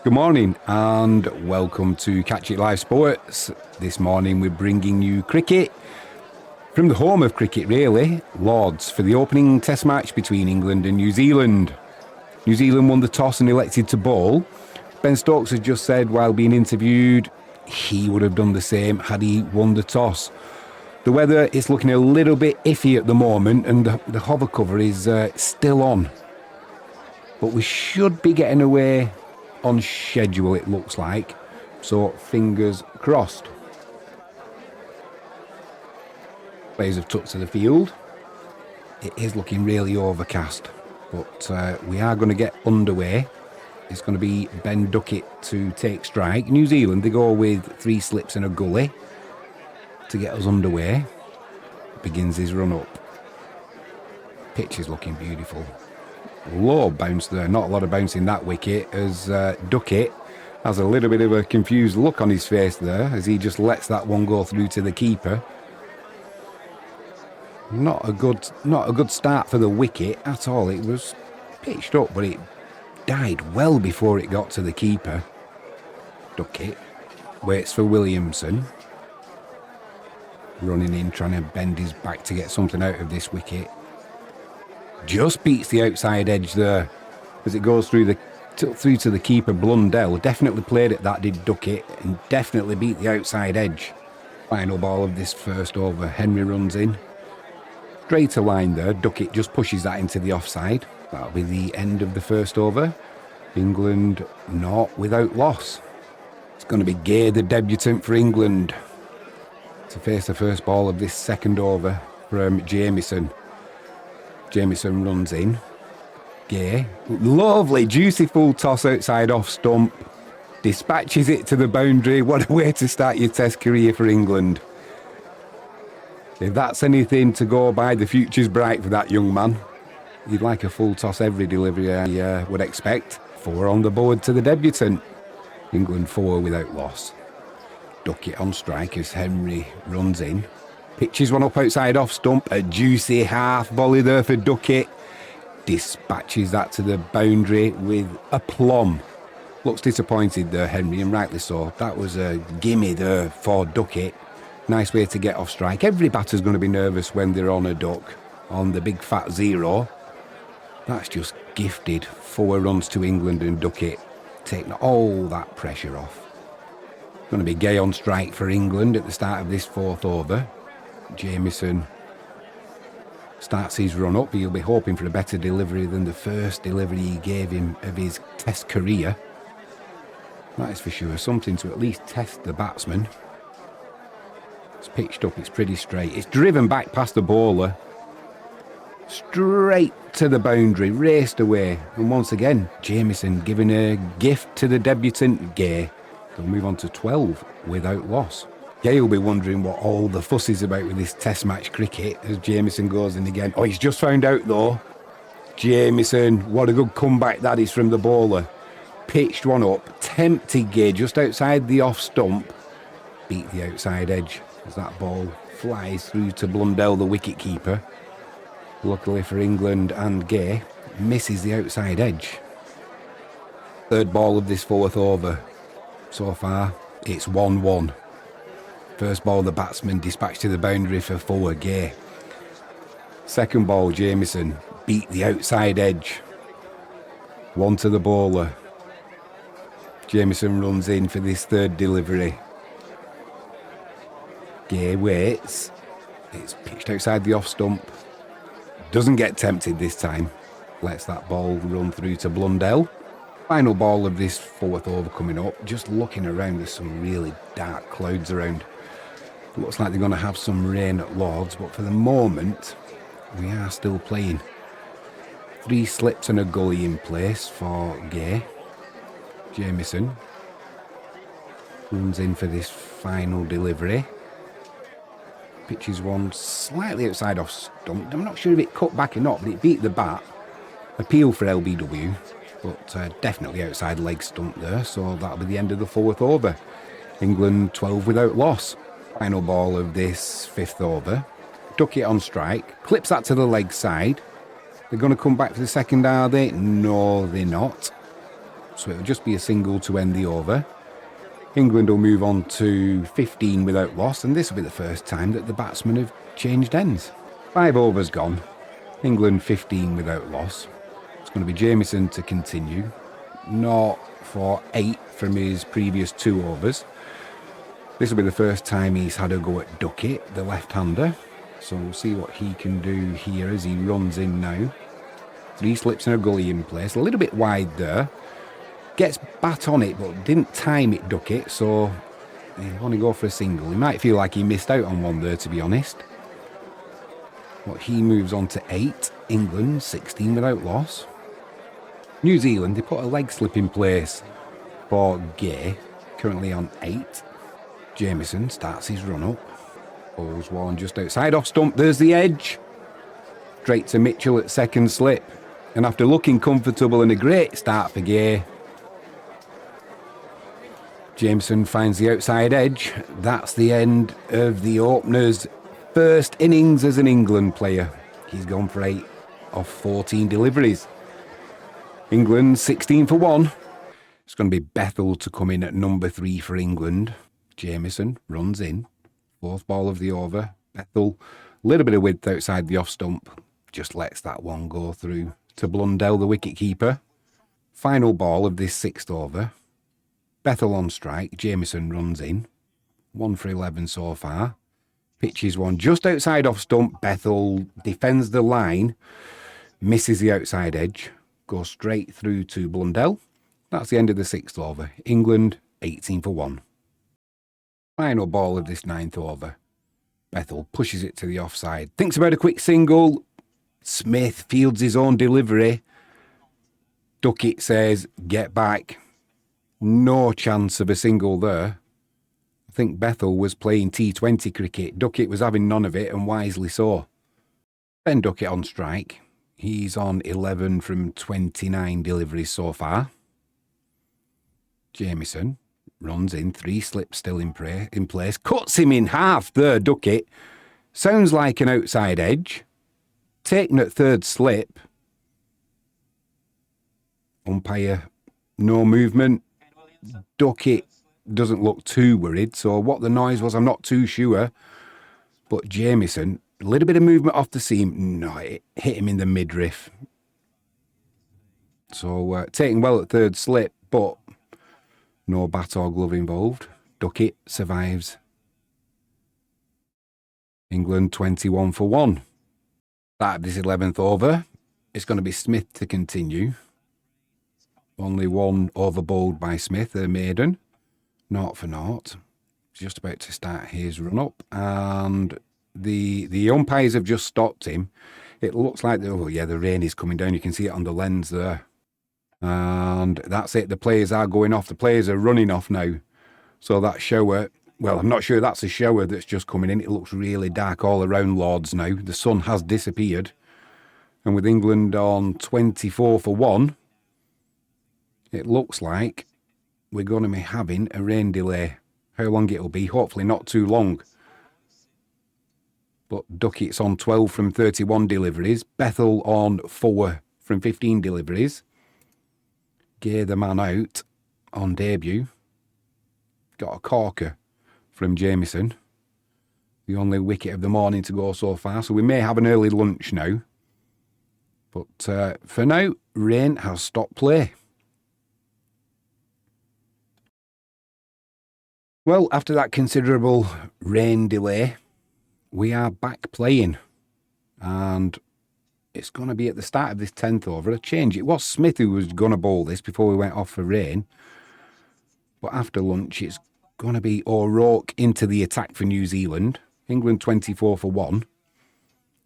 Good morning and welcome to Catch It Live Sports. This morning we're bringing you cricket from the home of cricket really, Lords, for the opening test match between England and New Zealand. New Zealand won the toss and elected to bowl. Ben Stokes has just said while being interviewed he would have done the same had he won the toss. The weather is looking a little bit iffy at the moment and the hover cover is still on. But we should be getting away on schedule, it looks like, so fingers crossed. Players have took to the field. It is looking really overcast, but we are going to get underway. It's going to be Ben Duckett to take strike. New Zealand, they go with 3 slips and a gully to get us underway. Begins his run up. Pitch is looking beautiful. Low bounce there, not a lot of bounce in that wicket as Duckett has a little bit of a confused look on his face there as he just lets that one go through to the keeper. Not a good start for the wicket at all. It was pitched up, but it died well before it got to the keeper. Duckett waits for Williamson, running in, trying to bend his back to get something out of this wicket. Just beats the outside edge there as it goes through to the keeper. Blundell definitely played it, that did Duckett, and definitely beat the outside edge. Final ball of this first over. Henry runs in. Straighter line there. Duckett just pushes that into the offside. That'll be the end of the first over. England not without loss. It's going to be Gay, the debutant for England, to face the first ball of this second over from Jameson. Jameson runs in. Gay, lovely, juicy full toss outside off stump. Dispatches it to the boundary. What a way to start your test career for England. If that's anything to go by, the future's bright for that young man. He'd like a full toss every delivery, I would expect. 4 on the board to the debutant. England 4 without loss. Duckett on strike as Henry runs in. Pitches one up outside off stump. A juicy half volley there for Duckett. Dispatches that to the boundary with aplomb. Looks disappointed there, Henry, and rightly so. That was a gimme there for Duckett. Nice way to get off strike. Every batter's going to be nervous when they're on a duck, on the big fat 0. That's just gifted. 4 runs to England and Duckett, taking all that pressure off. Going to be Gay on strike for England at the start of this 4th over. Jameson starts his run up. He'll be hoping for a better delivery than the first delivery he gave him of his test career. That is for sure. Something to at least test the batsman. It's pitched up. It's pretty straight. It's driven back past the bowler. Straight to the boundary. Raced away. And once again, Jameson giving a gift to the debutant Gay. They'll move on to 12 without loss. Gay will be wondering what all the fuss is about with this test match cricket as Jameson goes in again. Oh, he's just found out though. Jameson, what a good comeback that is from the bowler. Pitched one up, tempted Gay just outside the off stump. Beat the outside edge as that ball flies through to Blundell, the wicket keeper. Luckily for England and Gay, misses the outside edge. 3rd ball of this 4th over. So far, it's 1-1. First ball, the batsman dispatched to the boundary for 4, Gay. Second ball, Jameson beat the outside edge. 1 to the bowler. Jameson runs in for this 3rd delivery. Gay waits. It's pitched outside the off stump. Doesn't get tempted this time. Lets that ball run through to Blundell. Final ball of this 4th over coming up. Just looking around, there's some really dark clouds around. Looks like they're going to have some rain at Lords, but for the moment, we are still playing. 3 slips and a gully in place for Gay. Jameson runs in for this final delivery. Pitches one slightly outside off stump. I'm not sure if it cut back or not, but it beat the bat. Appeal for LBW, but definitely outside leg stump there, so that'll be the end of the 4th over. England 12 without loss. Final ball of this 5th over. Duckett on strike. Clips that to the leg side. They're going to come back for the second, are they? No, they're not. so it'll just be a single to end the over. England will move on to 15 without loss, and this will be the first time that the batsmen have changed ends. 5 overs gone. England 15 without loss. It's going to be Jameson to continue. Not for 8 from his previous 2 overs. This will be the first time he's had a go at Duckett, the left-hander. So we'll see what he can do here as he runs in now. 3 slips and a gully in place. A little bit wide there. Gets bat on it, but didn't time it, Duckett, so he'll only go for a single. He might feel like he missed out on one there, to be honest. But he moves on to 8. England, 16 without loss. New Zealand, they put a leg slip in place for Gay, currently on 8. Jameson starts his run up. Bowls one just outside off stump. There's the edge. Straight to Mitchell at second slip. And after looking comfortable and a great start for Gay, Jameson finds the outside edge. That's the end of the opener's first innings as an England player. He's gone for 8 off 14 deliveries. England 16 for 1. It's going to be Bethell to come in at number 3 for England. Jameson runs in. 4th ball of the over. Bethell, a little bit of width outside the off stump. Just lets that one go through to Blundell, the wicket keeper. Final ball of this 6th over. Bethell on strike. Jameson runs in. 1 for 11 so far. Pitches one just outside off stump. Bethell defends the line. Misses the outside edge. Goes straight through to Blundell. That's the end of the 6th over. England 18 for 1. Final ball of this 9th over. Bethell pushes it to the offside. Thinks about a quick single. Smith fields his own delivery. Duckett says, get back. No chance of a single there. I think Bethell was playing T20 cricket. Duckett was having none of it, and wisely so. Ben Duckett on strike. He's on 11 from 29 deliveries so far. Jameson runs in. 3 slips still in place. Cuts him in half there, Duckett. Sounds like an outside edge. Taken at 3rd slip. Umpire, no movement. Duckett doesn't look too worried, so what the noise was, I'm not too sure. But Jameson, a little bit of movement off the seam. No, it hit him in the midriff. So taken well at 3rd slip, but no bat or glove involved. Duckett survives. England 21 for 1. Start of this 11th over. It's going to be Smith to continue. Only 1 over bowled by Smith, a maiden. 0 for 0. Just about to start his run up, and the umpires have just stopped him. It looks like the rain is coming down. You can see it on the lens there. And that's it. The players are going off. The players are running off now. So that shower, well, I'm not sure that's a shower that's just coming in. It looks really dark all around Lords now. The sun has disappeared. And with England on 24 for 1, it looks like we're going to be having a rain delay. How long it'll be? Hopefully not too long. But Duckett's on 12 from 31 deliveries. Bethell on 4 from 15 deliveries. Gay the man out on debut. Got a corker from Jameson. The only wicket of the morning to go so far. So we may have an early lunch now. But for now, rain has stopped play. Well, after that considerable rain delay, we are back playing. And it's going to be at the start of this 10th over a change. It was Smith who was going to bowl this before we went off for rain. But after lunch, it's going to be O'Rourke into the attack for New Zealand. England 24 for 1.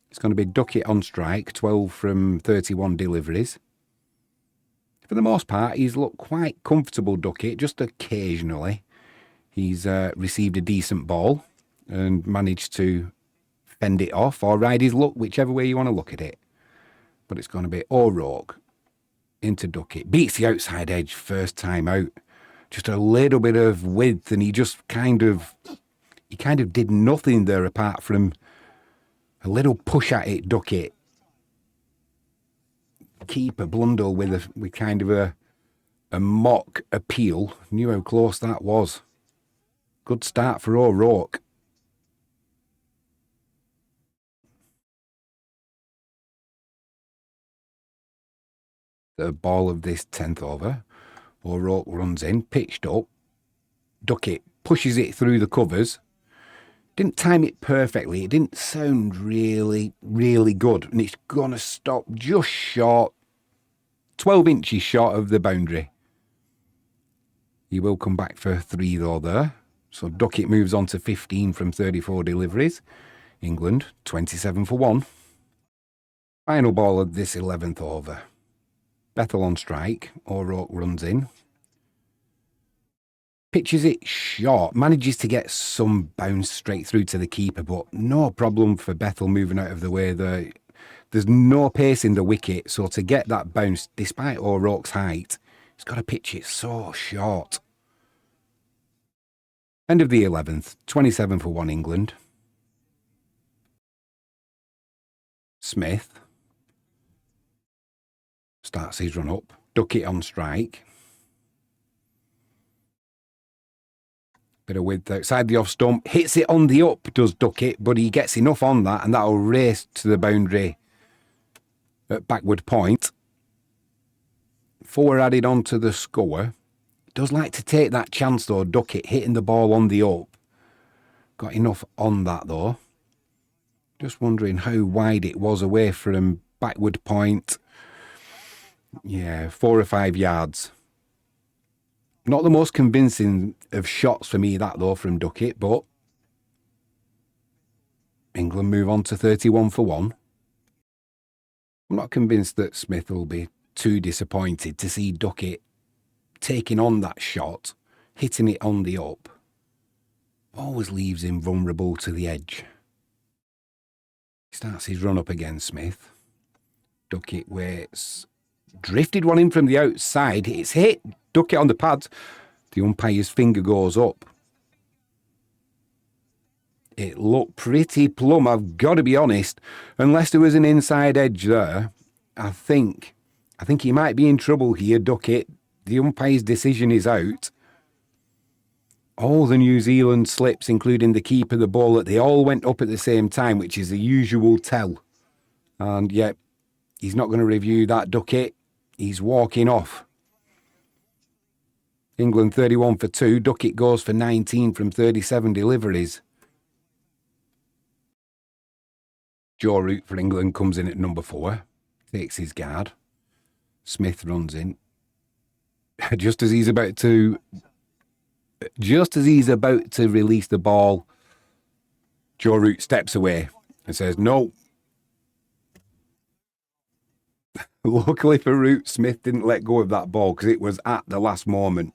It's going to be Duckett on strike, 12 from 31 deliveries. For the most part, he's looked quite comfortable, Duckett, just occasionally. He's received a decent ball and managed to fend it off or ride his luck, whichever way you want to look at it. But it's going to be O'Rourke into Duckett. Beats the outside edge first time out. Just a little bit of width, and he just kind of did nothing there apart from a little push at it, Duckett. Keeper Blundell with kind of a A mock appeal. Knew how close that was. Good start for O'Rourke. The ball of this 10th over. O'Rourke runs in, pitched up. Duckett pushes it through the covers. Didn't time it perfectly. It didn't sound really, really good. And it's going to stop just short. 12 inches short of the boundary. He will come back for 3 though there. So Duckett moves on to 15 from 34 deliveries. England 27 for 1. Final ball of this 11th over. Bethell on strike. O'Rourke runs in. Pitches it short. Manages to get some bounce straight through to the keeper, but no problem for Bethell moving out of the way there. There's no pace in the wicket, so to get that bounce, despite O'Rourke's height, he's got to pitch it so short. End of the 11th, 27 for 1 England. Smith starts his run up. Duckett on strike. Bit of width outside the off stump. Hits it on the up, does Duckett, but he gets enough on that, and that'll race to the boundary at backward point. 4 added on to the score. Does like to take that chance though, Duckett, hitting the ball on the up. Got enough on that though. Just wondering how wide it was away from backward point. Yeah, 4 or 5 yards. Not the most convincing of shots for me, that though, from Duckett, but England move on to 31 for 1. I'm not convinced that Smith will be too disappointed to see Duckett taking on that shot, hitting it on the up. Always leaves him vulnerable to the edge. He starts his run up again, Smith. Duckett waits. Drifted one in from the outside. It's hit. Duckett on the pads. The umpire's finger goes up. It looked pretty plumb, I've got to be honest. Unless there was an inside edge there, I think he might be in trouble here, Duckett. The umpire's decision is out. All the New Zealand slips, including the keeper, the bowler, they all went up at the same time, which is the usual tell. And yet, he's not going to review that, Duckett. He's walking off. England 31 for 2. Duckett goes for 19 from 37 deliveries. Joe Root for England comes in at number 4. Takes his guard. Smith runs in. Just as he's about to release the ball, Joe Root steps away and says, "No." Luckily for Root, Smith didn't let go of that ball because it was at the last moment.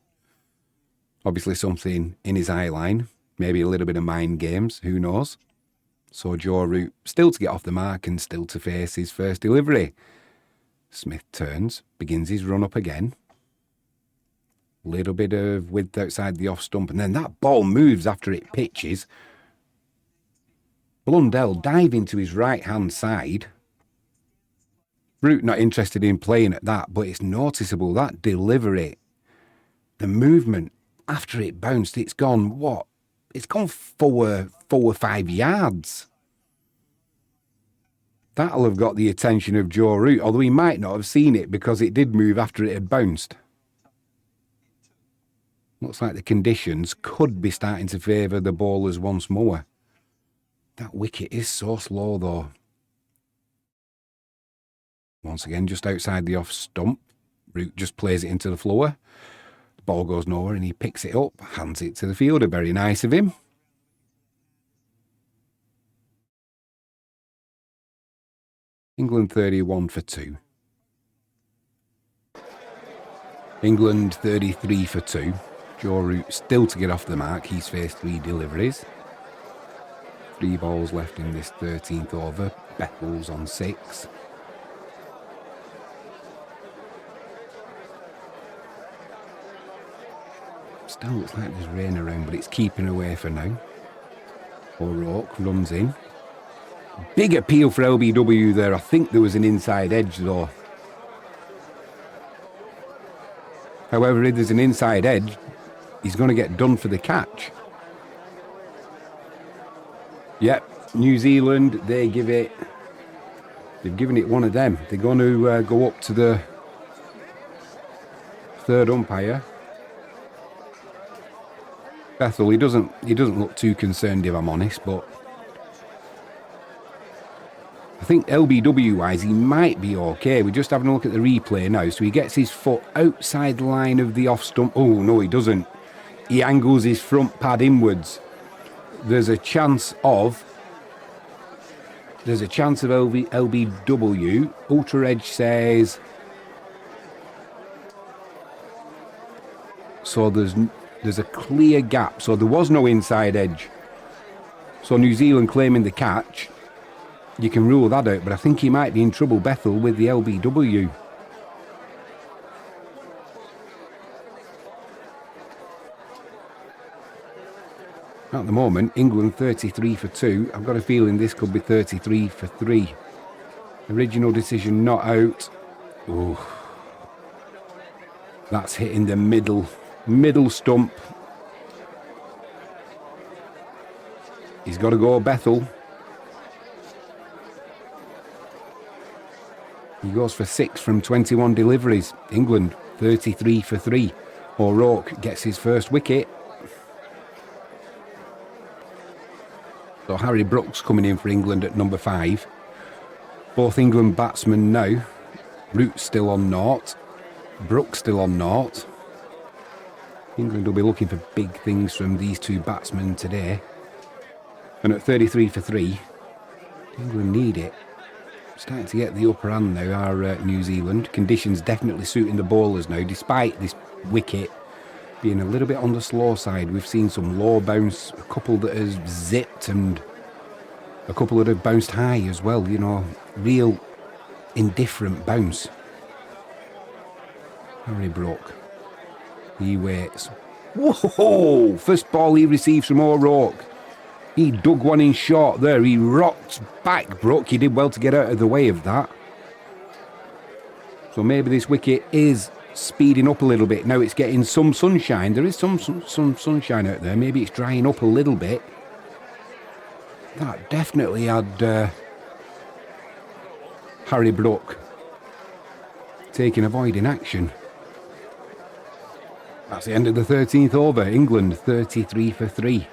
Obviously something in his eye line, maybe a little bit of mind games, who knows. So Joe Root still to get off the mark and still to face his first delivery. Smith turns, begins his run up again. Little bit of width outside the off stump, and then that ball moves after it pitches. Blundell diving to his right hand side. Root not interested in playing at that, but it's noticeable, that delivery. The movement after it bounced, it's gone, what? It's gone 4 or 5 yards. That'll have got the attention of Joe Root, although he might not have seen it because it did move after it had bounced. Looks like the conditions could be starting to favour the bowlers once more. That wicket is so slow though. Once again, just outside the off stump. Root just plays it into the floor. The ball goes nowhere and he picks it up, hands it to the fielder. Very nice of him. England 31 for 2. England 33 for 2. Joe Root still to get off the mark. He's faced 3 deliveries. 3 balls left in this 13th over. Bethell's on 6. Still looks like there's rain around, but it's keeping away for now. O'Rourke runs in. Big appeal for LBW there. I think there was an inside edge though. However, if there's an inside edge, he's going to get done for the catch. Yep, New Zealand, they've given it one of them. They're going to go up to the third umpire. Bethell, he doesn't look too concerned, if I'm honest, but I think LBW-wise, he might be okay. We're just having a look at the replay now. So he gets his foot outside line of the off stump. Oh, no, he doesn't. He angles his front pad inwards. There's a chance of LBW. Ultra Edge says... So there's a clear gap. So there was no inside edge. So New Zealand claiming the catch. You can rule that out, but I think he might be in trouble, Bethell, with the LBW. At the moment, England 33 for 2. I've got a feeling this could be 33 for 3. Original decision not out. Ooh. That's hitting the middle stump. He's got to go, Bethell. He goes for 6 from 21 deliveries. England 33 for 3. O'Rourke gets his first wicket. So Harry Brook's coming in for England at number 5. Both England batsmen now. Root still on naught. Brook still on naught. England will be looking for big things from these two batsmen today. And at 33 for 3, England need it. Starting to get the upper hand now, our New Zealand. Conditions definitely suiting the bowlers now, despite this wicket being a little bit on the slow side. We've seen some low bounce, a couple that has zipped and a couple that have bounced high as well, you know, real indifferent bounce. Harry Brook, he waits. Whoa! First ball he receives from O'Rourke. He dug one in short there. He rocked back, Brook. He did well to get out of the way of that. So maybe this wicket is speeding up a little bit. Now it's getting some sunshine. There is some sunshine out there. Maybe it's drying up a little bit. That definitely had Harry Brook taking avoiding action. That's the end of the 13th over. England 33 for 3.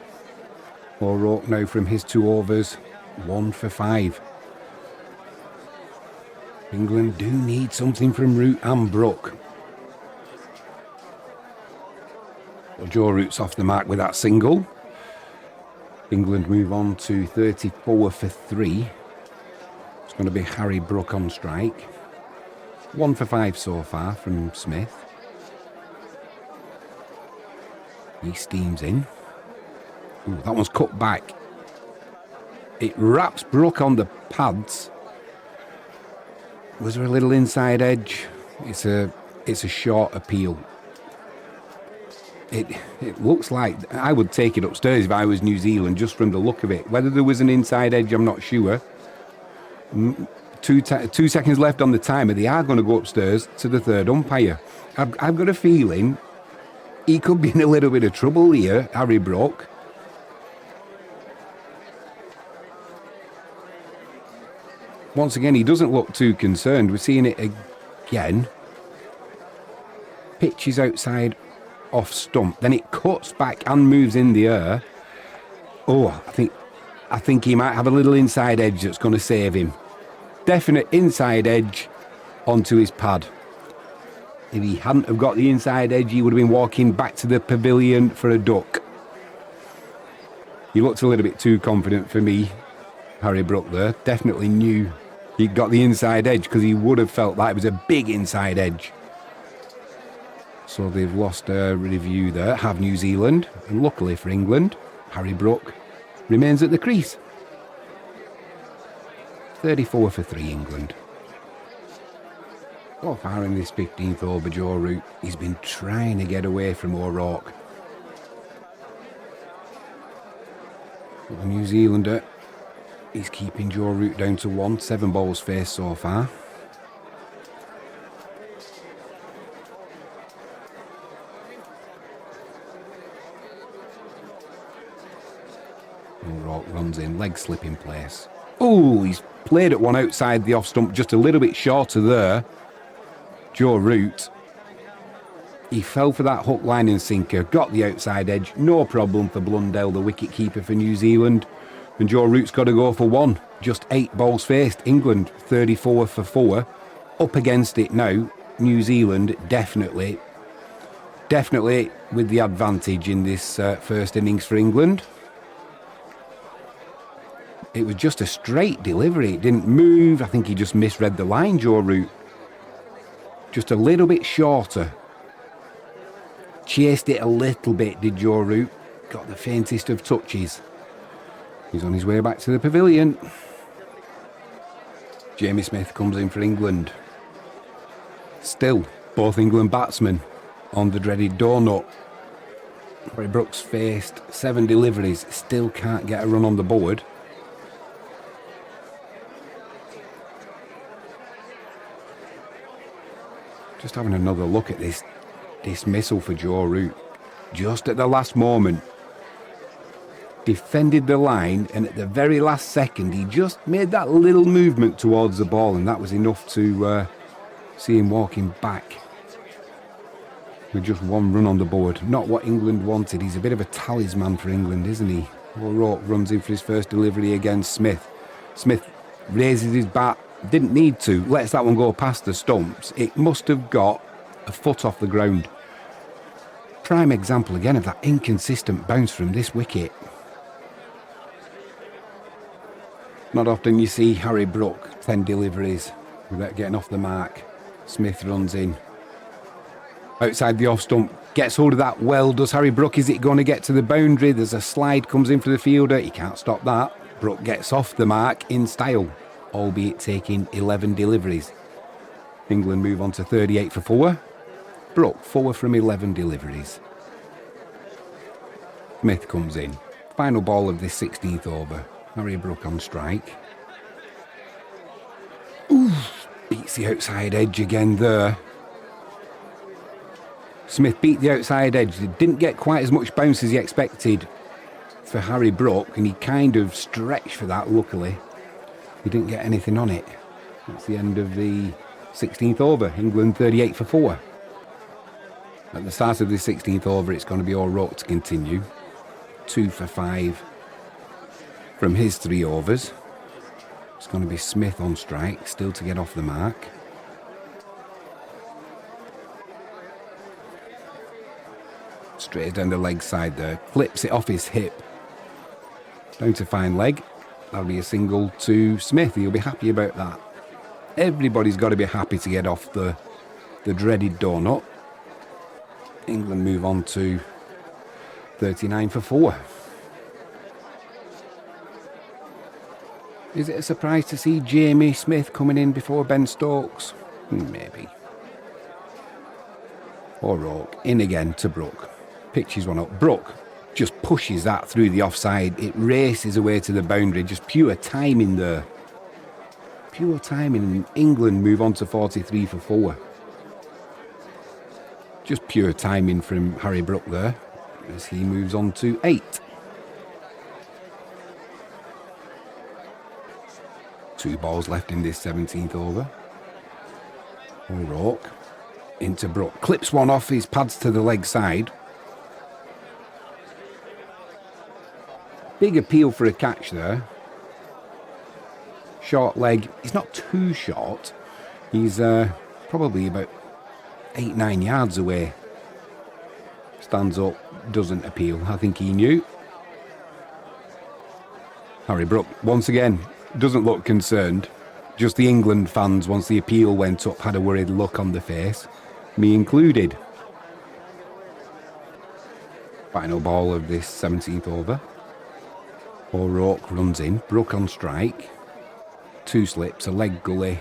O'Rourke now from his 2 overs, 1 for 5. England do need something from Root and Brook. Well, Joe Root's off the mark with that single. England move on to 34 for 3. It's going to be Harry Brook on strike. 1 for 5 so far from Smith. He steams in. Ooh, that one's cut back. It wraps Brook on the pads. Was there a little inside edge? It's a short appeal. It looks like I would take it upstairs if I was New Zealand, just from the look of it. Whether there was an inside edge, I'm not sure. 2 seconds left on the timer. They are going to go upstairs to the third umpire. I've got a feeling he could be in a little bit of trouble here, Harry Brook. Once again, he doesn't look too concerned. We're seeing it again. Pitch is outside off stump. Then it cuts back and moves in the air. Oh, I think he might have a little inside edge that's going to save him. Definite inside edge onto his pad. If he hadn't have got the inside edge, he would have been walking back to the pavilion for a duck. He looked a little bit too confident for me, Harry Brook there. Definitely knew he got the inside edge because he would have felt that it was a big inside edge. So they've lost a review there, have New Zealand. And luckily for England, Harry Brook remains at the crease. 34 for 3 England. So far in this 15th over, Joe Root, he's been trying to get away from O'Rourke. The New Zealander, he's keeping Joe Root down to 1. 7 balls faced so far. O'Rourke runs in, leg slip in place. Oh, he's played at one outside the off stump, just a little bit shorter there. Joe Root. He fell for that hook, line and sinker, got the outside edge, no problem for Blundell, the wicket keeper for New Zealand. And Joe Root's got to go for one. Just 8 balls faced. England 34 for 4. Up against it now. New Zealand definitely with the advantage in this first innings for England. It was just a straight delivery. It didn't move. I think he just misread the line, Joe Root. Just a little bit shorter. Chased it a little bit, did Joe Root. Got the faintest of touches. He's on his way back to the pavilion. Jamie Smith comes in for England. Still, both England batsmen on the dreaded donut. Harry Brook's faced 7 deliveries, still can't get a run on the board. Just having another look at this dismissal for Joe Root. Just at the last moment. Defended the line, and at the very last second he just made that little movement towards the ball, and that was enough to see him walking back with just 1 run on the board. Not what England wanted. He's a bit of a talisman for England, isn't he? O'Rourke runs in for his first delivery against Smith. Smith raises his bat, didn't need to, lets that one go past the stumps. It must have got a foot off the ground. Prime example again of that inconsistent bounce from this wicket. Not often you see Harry Brook 10 deliveries without getting off the mark. Smith runs in. Outside the off stump, gets hold of that well, does Harry Brook. Is it going to get to the boundary? There's a slide, comes in for the fielder. He can't stop that. Brook gets off the mark in style, albeit taking 11 deliveries. England move on to 38 for 4. Brook 4 from 11 deliveries. Smith comes in. Final ball of this 16th over. Harry Brook on strike. Ooh, beats the outside edge again there. Smith beat the outside edge. He didn't get quite as much bounce as he expected for Harry Brook, and he kind of stretched for that, luckily. He didn't get anything on it. That's the end of the 16th over. England 38 for 4. At the start of the 16th over, it's going to be O'Rourke to continue. 2 for 5 from his 3 overs. It's going to be Smith on strike, still to get off the mark. Straight down the leg side there, flips it off his hip. Down to fine leg. That'll be a single to Smith. He'll be happy about that. Everybody's got to be happy to get off the dreaded donut. England move on to 39 for 4. Is it a surprise to see Jamie Smith coming in before Ben Stokes? Maybe. O'Rourke in again to Brook. Pitches one up. Brook just pushes that through the offside. It races away to the boundary. Just pure timing there. Pure timing. England move on to 43 for 4. Just pure timing from Harry Brook there as he moves on to 8. 2 balls left in this 17th over. O'Rourke into Brook. Clips one off his pads to the leg side. Big appeal for a catch there. Short leg. He's not too short. He's probably about 8-9 yards away. Stands up, doesn't appeal. I think he knew. Harry Brook, once again, doesn't look concerned. Just the England fans, once the appeal went up, had a worried look on the face. Me included. Final ball of this 17th over. O'Rourke runs in. Brook on strike. 2 slips, a leg gully.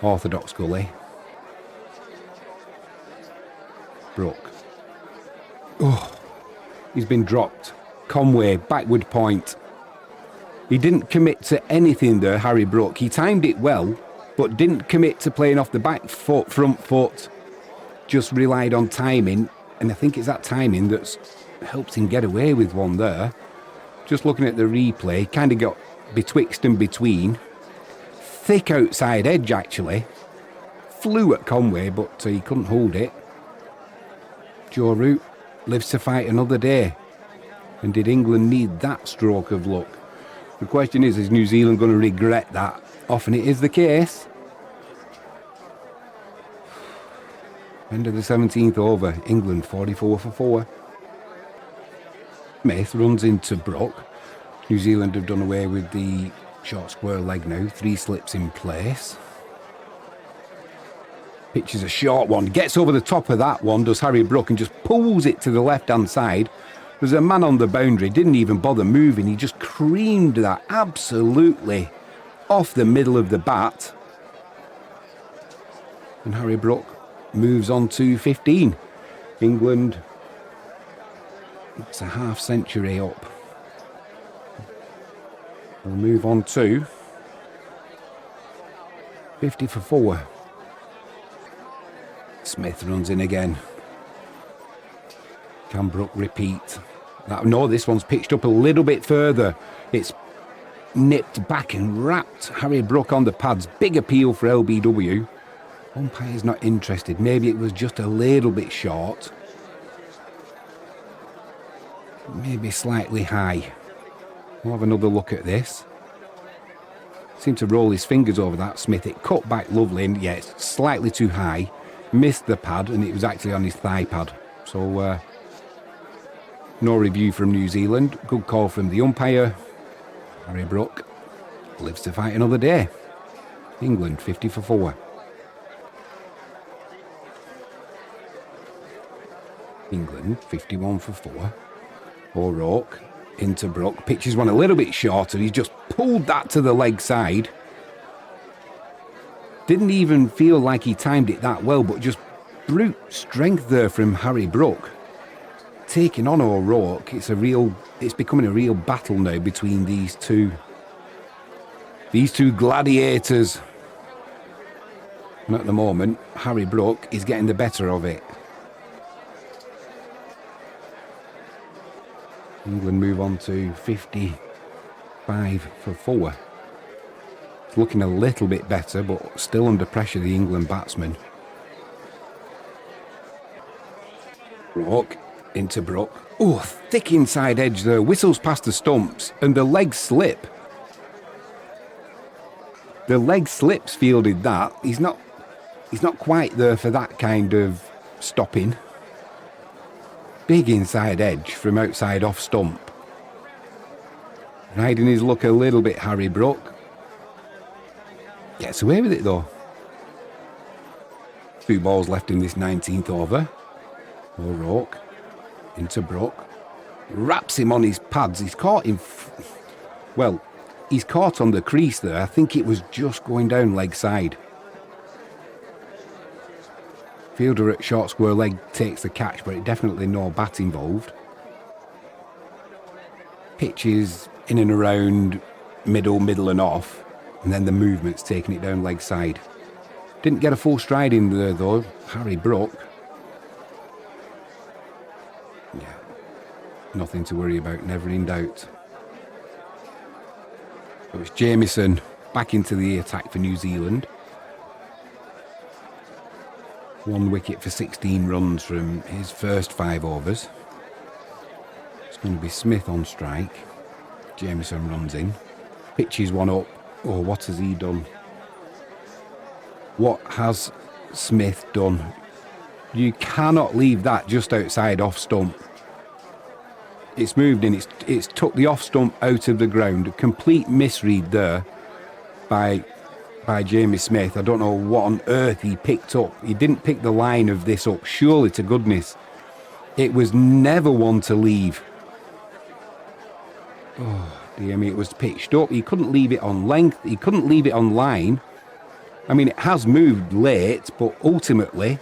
Orthodox gully. Brook. Oh, he's been dropped. Conway, backward point. He didn't commit to anything there, Harry Brook. He timed it well, but didn't commit to playing off the back foot, front foot. Just relied on timing, and I think it's that timing that's helped him get away with one there. Just looking at the replay, kind of got betwixt and between. Thick outside edge, actually. Flew at Conway, but he couldn't hold it. Joe Root lives to fight another day. And did England need that stroke of luck? The question is New Zealand going to regret that? Often it is the case. End of the 17th over. England 44 for 4. Smith runs into Brook. New Zealand have done away with the short square leg now. 3 slips in place. Pitches a short one. Gets over the top of that one, does Harry Brook, and just pulls it to the left-hand side. There's a man on the boundary. Didn't even bother moving. He just creamed that absolutely off the middle of the bat. And Harry Brook moves on to 15. England, it's a half century up. We'll move on to 50 for 4. Smith runs in again. Can Brook repeat? No, this one's pitched up a little bit further. It's nipped back and wrapped Harry Brook on the pads. Big appeal for LBW. Umpire's not interested. Maybe it was just a little bit short. Maybe slightly high. We'll have another look at this. Seemed to roll his fingers over that, Smith. It cut back lovely, and yeah, it's slightly too high. Missed the pad, and it was actually on his thigh pad. So, no review from New Zealand. Good call from the umpire. Harry Brook lives to fight another day. England 50 for 4. England 51 for 4. O'Rourke into Brook. Pitches one a little bit shorter. He's just pulled that to the leg side. Didn't even feel like he timed it that well, but just brute strength there from Harry Brook. Taking on O'Rourke, it's becoming a real battle now between these two gladiators. And at the moment, Harry Brook is getting the better of it. England move on to 55 for 4. It's looking a little bit better, but still under pressure, the England batsman. Brook into Brook. Oh, thick inside edge there. Whistles past the stumps, and the legs slip. The leg slips fielded that. He's not quite there for that kind of stopping. Big inside edge from outside off stump. Riding his luck a little bit, Harry Brook. Gets away with it though. 2 balls left in this 19th over. O'Rourke into Brook. Wraps him on his pads. He's caught him. He's caught on the crease there. I think it was just going down leg side. Fielder at short square leg takes the catch, but definitely no bat involved. Pitch is in and around middle and off, and then the movement's taking it down leg side. Didn't get a full stride in there though, Harry Brook. Yeah, nothing to worry about, never in doubt. So it's Jameson back into the attack for New Zealand. 1 wicket for 16 runs from his first 5 overs. It's going to be Smith on strike. Jameson runs in. Pitches one up. Oh, what has he done? What has Smith done? You cannot leave that just outside off stump. It's moved in. It's took the off stump out of the ground. A complete misread there by Jamie Smith. I don't know what on earth he picked up. He didn't pick the line of this up. Surely to goodness. It was never one to leave. Oh, dear me. It was pitched up. He couldn't leave it on length. He couldn't leave it on line. I mean, it has moved late, but ultimately,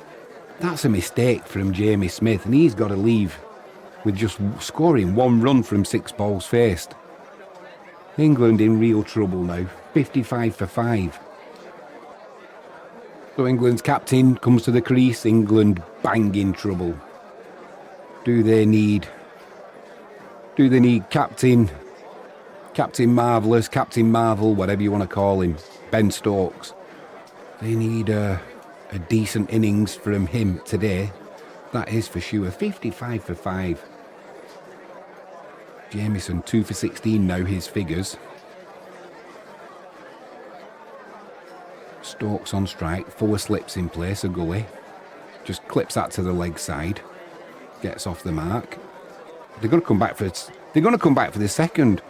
that's a mistake from Jamie Smith, and he's got to leave with just scoring 1 run from 6 balls faced. England in real trouble now. 55 for 5. So England's captain comes to the crease. England bang in trouble. Do they need captain Captain Marvellous, Captain Marvel, whatever you want to call him, Ben Stokes. They need a decent innings from him today. That is for sure. 55 for 5. Jameson 2 for 16 now, his figures. Stokes on strike, 4 slips in place, a gully. Just clips that to the leg side. Gets off the mark. They're going to come back for the second.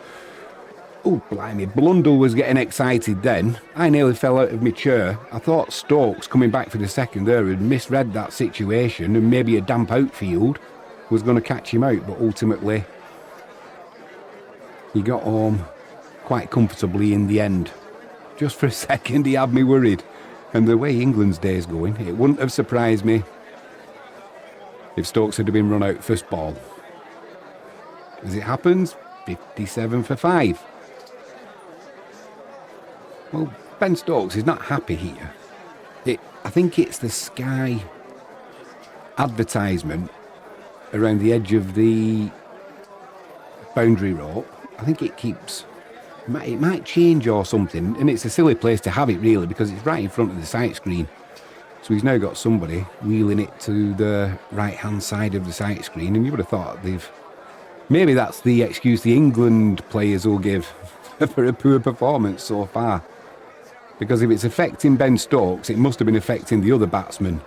Oh, blimey. Blundell was getting excited then. I nearly fell out of my chair. I thought Stokes coming back for the second there had misread that situation and maybe a damp outfield was going to catch him out, but ultimately he got home quite comfortably in the end. Just for a second he had me worried. And the way England's day is going, it wouldn't have surprised me if Stokes had been run out first ball. As it happens, 57 for 5. Well, Ben Stokes is not happy here. I think it's the Sky advertisement around the edge of the boundary rope. I think it might change or something, and it's a silly place to have it really because it's right in front of the sight screen. So he's now got somebody wheeling it to the right-hand side of the sight screen, and you would have thought maybe that's the excuse the England players will give for a poor performance so far. Because if it's affecting Ben Stokes, it must have been affecting the other batsman.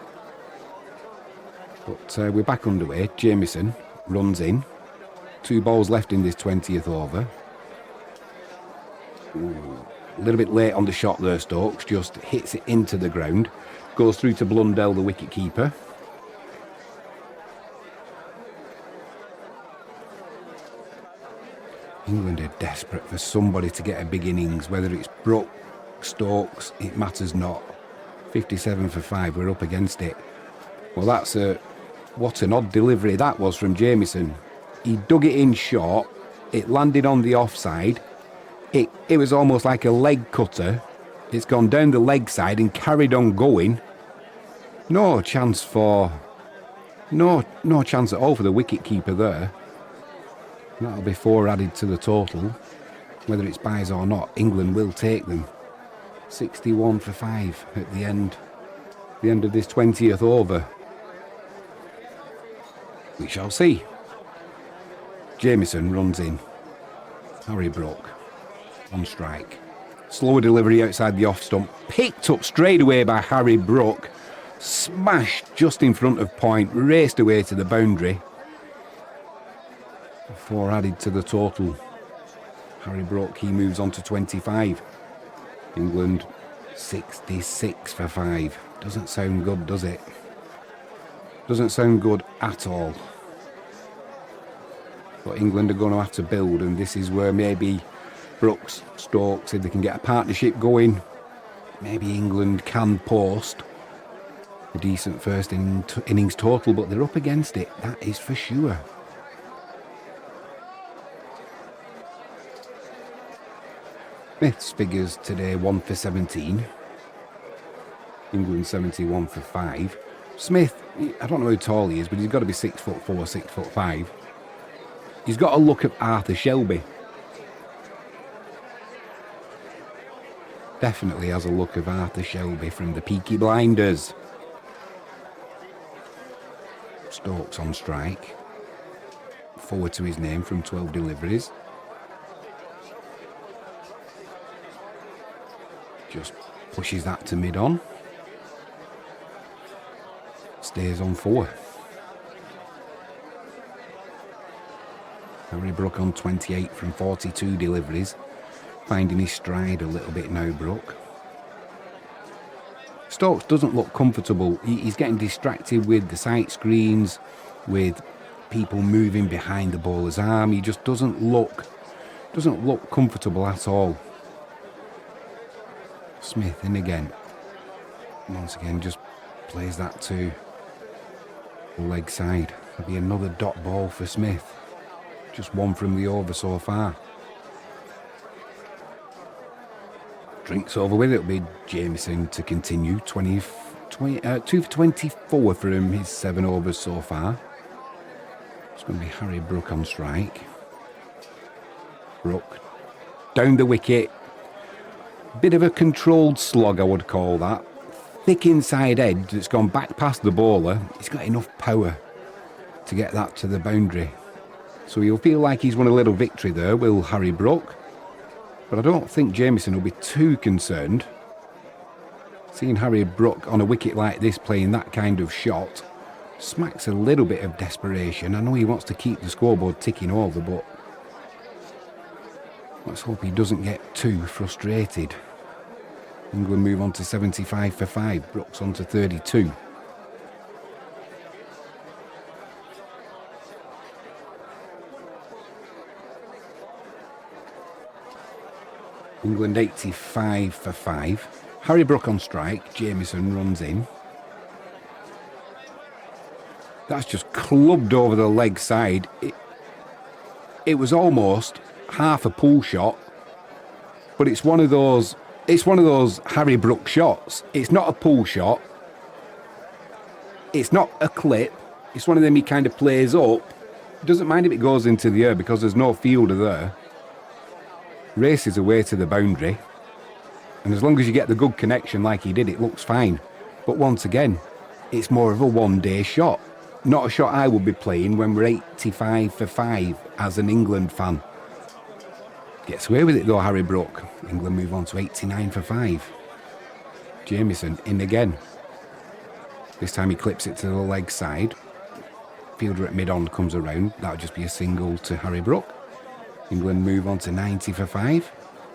But we're back underway. Jameson runs in. 2 balls left in this 20th over. Ooh, a little bit late on the shot there, Stokes. Just hits it into the ground. Goes through to Blundell, the wicket keeper. England are desperate for somebody to get a big innings, whether it's Brook, Stokes, it matters not. 57 for 5, we're up against it. Well, what an odd delivery that was from Jameson. He dug it in short, it landed on the offside. It was almost like a leg cutter. It's gone down the leg side and carried on going. No chance at all for the wicket keeper there. That'll be 4 added to the total. Whether it's buys or not, England will take them. 61 for 5 at the end of this 20th over. We shall see. Jameson runs in. Harry Brook on strike. Slow delivery outside the off stump. Picked up straight away by Harry Brook. Smashed just in front of point. Raced away to the boundary. 4 added to the total. Harry Brook, he moves on to 25. England 66 for 5. Doesn't sound good, does it? Doesn't sound good at all. But England are going to have to build, and this is where maybe Brooks, Stokes, if they can get a partnership going, maybe England can post a decent first innings total, but they're up against it, that is for sure. Smith's figures today 1 for 17. England 71 for 5. Smith, I don't know how tall he is, but he's got to be 6'4", 6'5". He's got a look of Arthur Shelby. Definitely has a look of Arthur Shelby from the Peaky Blinders. Stokes on strike. Forward to his name from 12 deliveries. Just pushes that to mid-on. Stays on 4. Harry Brook on 28 from 42 deliveries. Finding his stride a little bit now, Brook. Stokes doesn't look comfortable. He's getting distracted with the sight screens, with people moving behind the bowler's arm. He just doesn't look comfortable at all. Smith in again. Once again, just plays that to the leg side. There'll be another dot ball for Smith. Just 1 from the over so far. Drinks over with. It'll be Jameson to continue. 2 for 24 from his 7 overs so far. It's going to be Harry Brook on strike. Brook down the wicket. Bit of a controlled slog, I would call that. Thick inside edge that's gone back past the bowler. He's got enough power to get that to the boundary. So he'll feel like he's won a little victory there, will Harry Brook. But I don't think Jameson will be too concerned. Seeing Harry Brook on a wicket like this playing that kind of shot smacks a little bit of desperation. I know he wants to keep the scoreboard ticking over, but let's hope he doesn't get too frustrated. England move on to 75 for 5. Brook's on to 32. England 85 for 5. Harry Brook on strike. Jameson runs in. That's just clubbed over the leg side. It was almost half a pull shot, but it's one of those Harry Brook shots. It's not a pull shot. It's not a clip. It's one of them he kind of plays up. Doesn't mind if it goes into the air because there's no fielder there. Races away to the boundary. And as long as you get the good connection like he did, it looks fine. But once again, it's more of a one-day shot. Not a shot I would be playing when we're 85 for 5 as an England fan. Gets away with it though, Harry Brook. England move on to 89 for 5. Jameson in again. This time he clips it to the leg side. Fielder at mid-on comes around. That'll just be a single to Harry Brook. England move on to 90 for 5.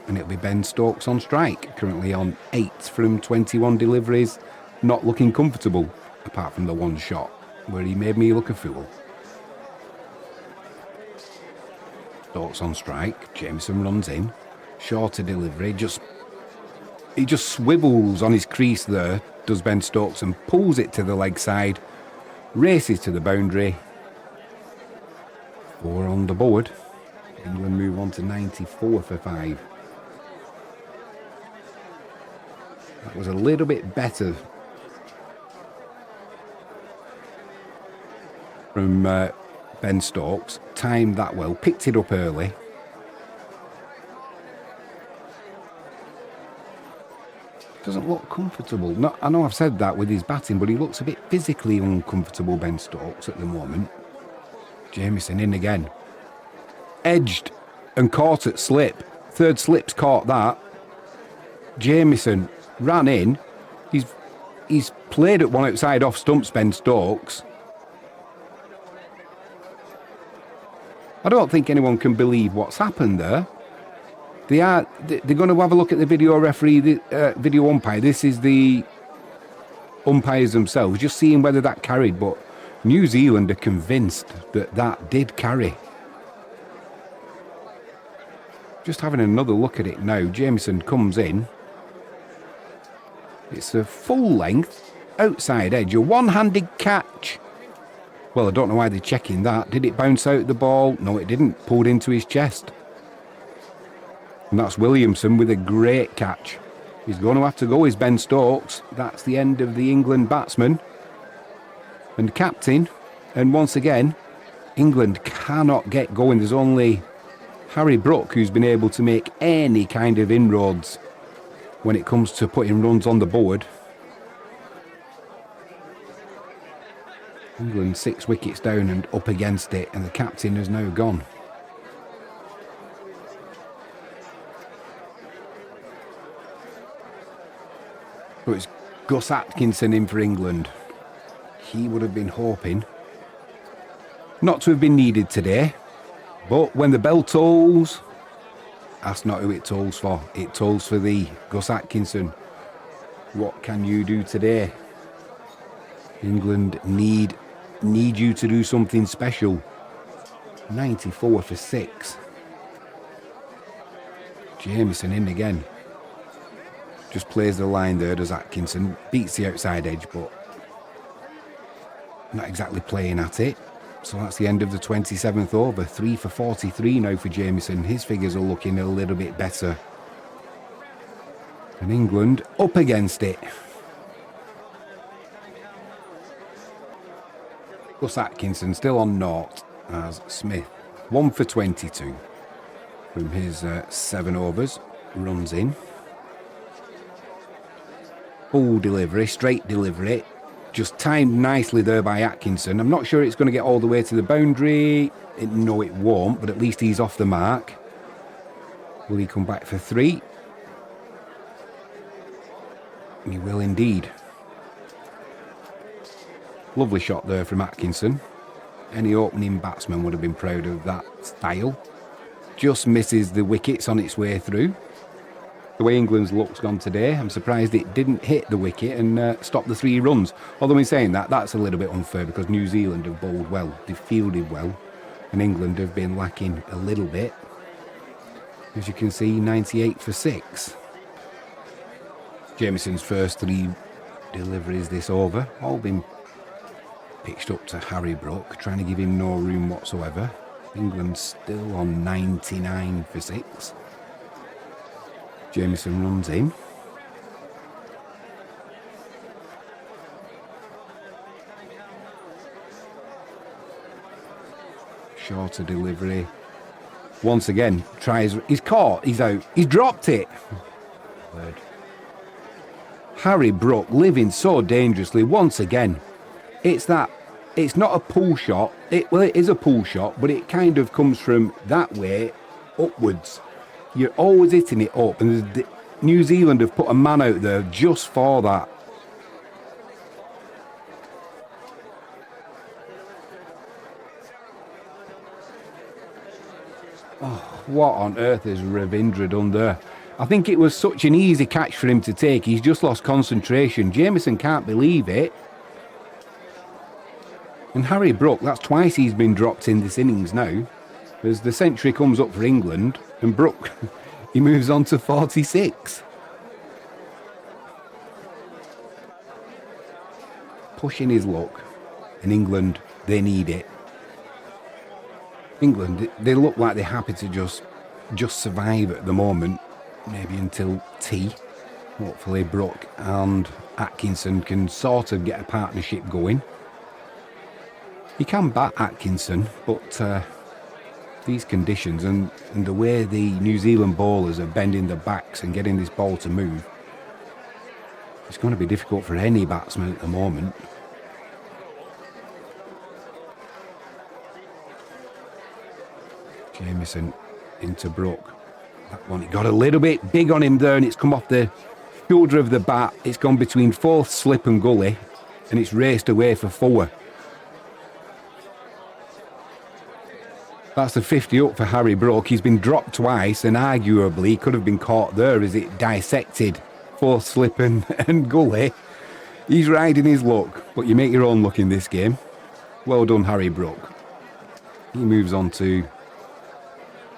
And it'll be Ben Stokes on strike. Currently on 8 from 21 deliveries. Not looking comfortable, apart from the one shot where he made me look a fool. Stokes on strike. Jameson runs in. Shorter delivery. He just swivels on his crease there, does Ben Stokes, and pulls it to the leg side. Races to the boundary. 4 on the board. England move on to 94 for 5. That was a little bit better from Ben Stokes. Timed that well. Picked it up early. Doesn't look comfortable. No, I know I've said that with his batting, but he looks a bit physically uncomfortable, Ben Stokes, at the moment. Jameson in again. Edged and caught at slip. Third slip's caught that. Jameson ran in. He's played at one outside off stumps, Ben Stokes. I don't think anyone can believe what's happened there. They're going to have a look at the video referee, the video umpire. This is the umpires themselves, just seeing whether that carried. But New Zealand are convinced that that did carry. Just having another look at it now. Jameson comes in. It's a full length, outside edge, a one-handed catch. Well, I don't know why they're checking that. Did it bounce out the ball? No, it didn't. Pulled into his chest. And that's Williamson with a great catch. He's going to have to go, is Ben Stokes. That's the end of the England batsman and captain. And once again, England cannot get going. There's only Harry Brook who's been able to make any kind of inroads when it comes to putting runs on the board. England 6 wickets down and up against it, and the captain has now gone. So it's Gus Atkinson in for England. He would have been hoping not to have been needed today, but when the bell tolls, that's not who it tolls for. It tolls for thee, Gus Atkinson. What can you do today? England need you to do something special. 94 for 6. Jameson in again. Just plays the line there, does Atkinson. Beats the outside edge, but not exactly playing at it. So that's the end of the 27th over. 3 for 43 now for Jameson. His figures are looking a little bit better. And England up against it. Gus Atkinson still on naught as Smith. 1 for 22. from his 7 overs. Runs in. Full delivery, straight delivery. Just timed nicely there by Atkinson. I'm not sure it's going to get all the way to the boundary. No, it won't, but at least he's off the mark. Will he come back for 3? He will indeed. Lovely shot there from Atkinson. Any opening batsman would have been proud of that style. Just misses the wickets on its way through. The way England's luck's gone today, I'm surprised it didn't hit the wicket and stop the 3 runs. Although in saying that, that's a little bit unfair because New Zealand have bowled well, they've fielded well, and England have been lacking a little bit. As you can see, 98 for 6. Jameson's first 3 deliveries this over, all been pitched up to Harry Brook, trying to give him no room whatsoever. England still on 99 for 6. Jameson runs in. Shorter delivery. Once again, tries. He's caught. He's out. He's dropped it. Word. Harry Brook living so dangerously once again. It's that. It's not a pull shot. Well, it is a pull shot, but it kind of comes from that way upwards. You're always hitting it up, and New Zealand have put a man out there just for that. Oh, what on earth has Ravindra done there? I think it was such an easy catch for him to take. He's just lost concentration. Jameson can't believe it. And Harry Brook, that's twice he's been dropped in this innings now. As the century comes up for England, and Brook, he moves on to 46. Pushing his luck. And England, they need it. England, they look like they're happy to just survive at the moment. Maybe until tea. Hopefully Brook and Atkinson can sort of get a partnership going. He can bat Atkinson, but these conditions and the way the New Zealand bowlers are bending their backs and getting this ball to move, it's going to be difficult for any batsman at the moment. Jameson into Brook. That one, it got a little bit big on him there, and it's come off the shoulder of the bat. It's gone between 4th slip and gully, and it's raced away for 4. That's the 50 up for Harry Brook. He's been dropped twice, and arguably could have been caught there as it dissected 4th slip and gully. He's riding his luck, but you make your own luck in this game. Well done, Harry Brook. He moves on to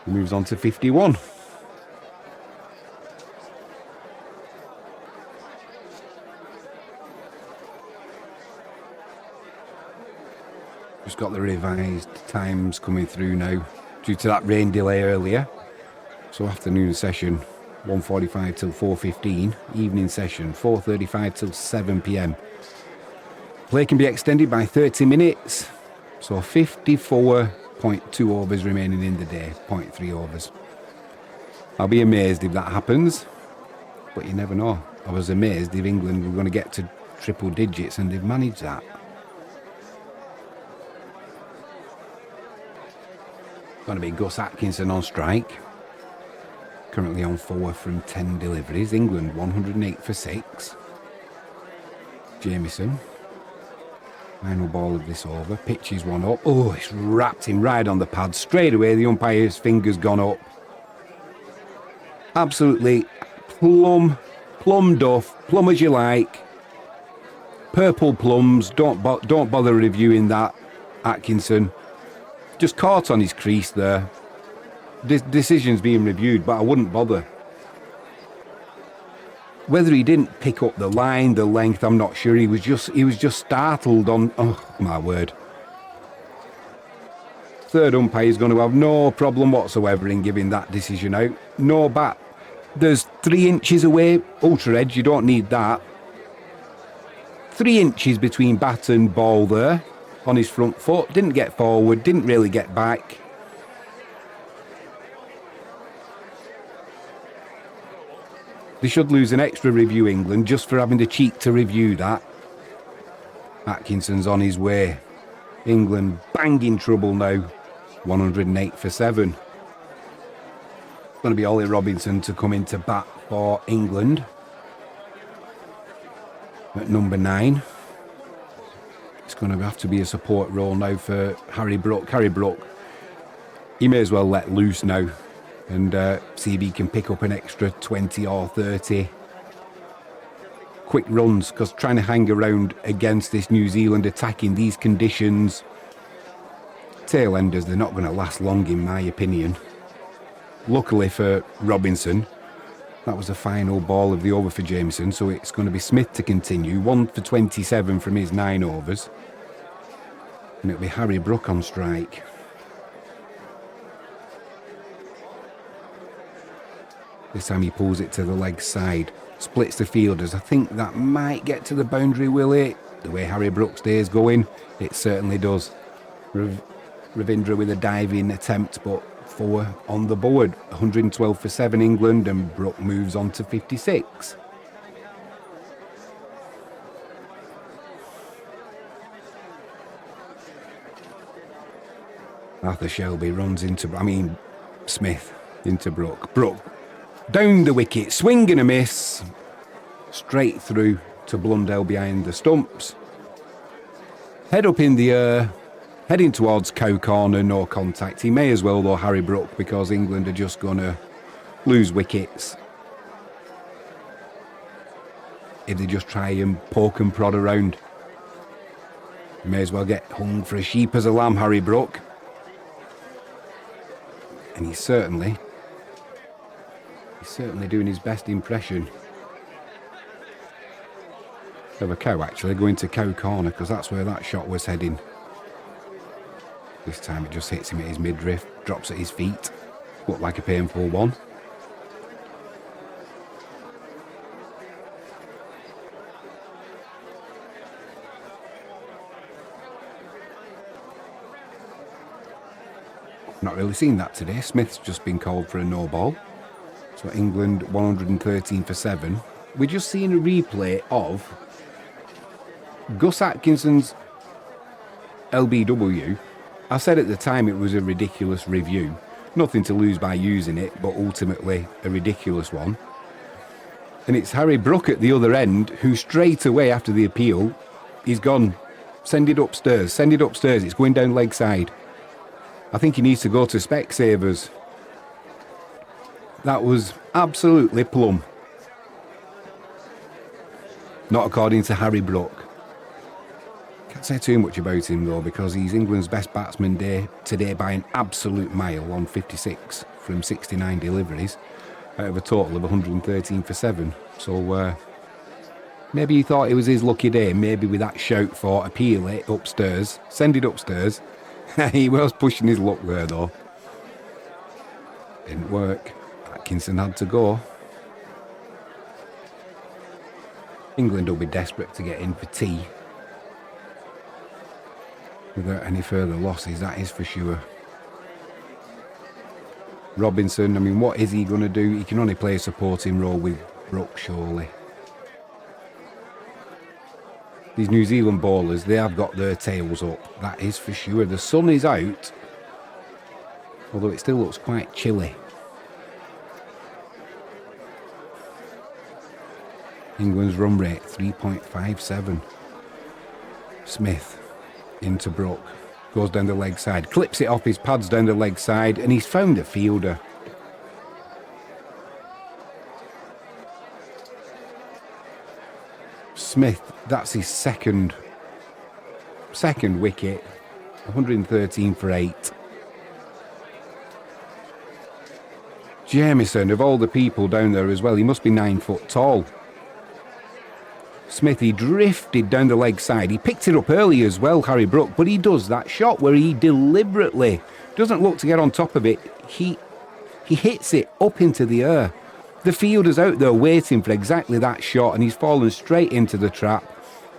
51. Just got the revised times coming through now due to that rain delay earlier. So afternoon session 1:45 till 4:15, evening session 4:35 till 7 p.m. Play can be extended by 30 minutes, so 54.2 overs remaining in the day, 0.3 overs. I'll be amazed if that happens, but you never know. I was amazed if England were going to get to triple digits, and they've managed that. Going to be Gus Atkinson on strike. Currently on 4 from 10 deliveries. England 108 for 6. Jameson. Final ball of this over. Pitches one up. Oh, it's wrapped him right on the pad. Straight away, the umpire's finger's gone up. Absolutely plum duff. Plum as you like. Purple plums. Don't bother reviewing that, Atkinson. Just caught on his crease there. Decision's being reviewed, but I wouldn't bother. Whether he didn't pick up the line, the length, I'm not sure. He was just startled on. Oh my word! Third umpire is going to have no problem whatsoever in giving that decision out. No bat. There's 3 inches away. Ultra edge. You don't need that. 3 inches between bat and ball there. On his front foot, didn't get forward, didn't really get back. They should lose an extra review, England, just for having the cheek to review that. Atkinson's on his way. England banging trouble now. 108 for 7. It's going to be Ollie Robinson to come into bat for England. At number 9. It's going to have to be a support role now for Harry Brook. Harry Brook, he may as well let loose now and see if he can pick up an extra 20 or 30 quick runs, because trying to hang around against this New Zealand attack in these conditions, tail-enders, they're not going to last long in my opinion. Luckily for Robinson, that was the final ball of the over for Jameson, so it's going to be Smith to continue. 1 for 27 from his 9 overs. And it'll be Harry Brook on strike. This time he pulls it to the leg side. Splits the fielders. I think that might get to the boundary, will it? The way Harry Brook's day is going, it certainly does. Ravindra with a diving attempt, but 4 on the board. 112 for 7 England, and Brook moves on to 56. Arthur Shelby runs into, Smith into Brook. Brook down the wicket, swing and a miss. Straight through to Blundell behind the stumps. Head up in the air. Heading towards cow corner, no contact. He may as well, though, Harry Brook, because England are just going to lose wickets if they just try and poke and prod around. He may as well get hung for a sheep as a lamb, Harry Brook. And he's certainly doing his best impression of a cow, actually, going to cow corner, because that's where that shot was heading. This time it just hits him at his midriff, drops at his feet. Looked like a painful one. Not really seen that today. Smith's just been called for a no ball. So England 113 for 7. We're just seeing a replay of Gus Atkinson's LBW. I said at the time it was a ridiculous review. Nothing to lose by using it, but ultimately a ridiculous one. And it's Harry Brook at the other end, who straight away after the appeal, he's gone, send it upstairs, it's going down leg side. I think he needs to go to Specsavers. That was absolutely plumb. Not according to Harry Brook. Can't say too much about him though, because he's England's best batsman today by an absolute mile on 56 from 69 deliveries out of a total of 113 for 7. So maybe he thought it was his lucky day, maybe with that shout for appeal it upstairs, send it upstairs. He was pushing his luck there though. Didn't work. Atkinson had to go. England will be desperate to get in for tea without any further losses, that is for sure. Robinson, what is he going to do? He can only play a supporting role with Brook, surely. These New Zealand bowlers, they have got their tails up, that is for sure. The sun is out, although it still looks quite chilly. England's run rate, 3.57. Smith into Brook, goes down the leg side, clips it off his pads down the leg side, and he's found a fielder. Smith, that's his second wicket, 113 for 8. Jameson, of all the people down there as well, he must be 9 foot tall. Smith, he drifted down the leg side. He picked it up early as well, Harry Brook, but he does that shot where he deliberately doesn't look to get on top of it. He hits it up into the air. The fielder's out there waiting for exactly that shot, and he's fallen straight into the trap.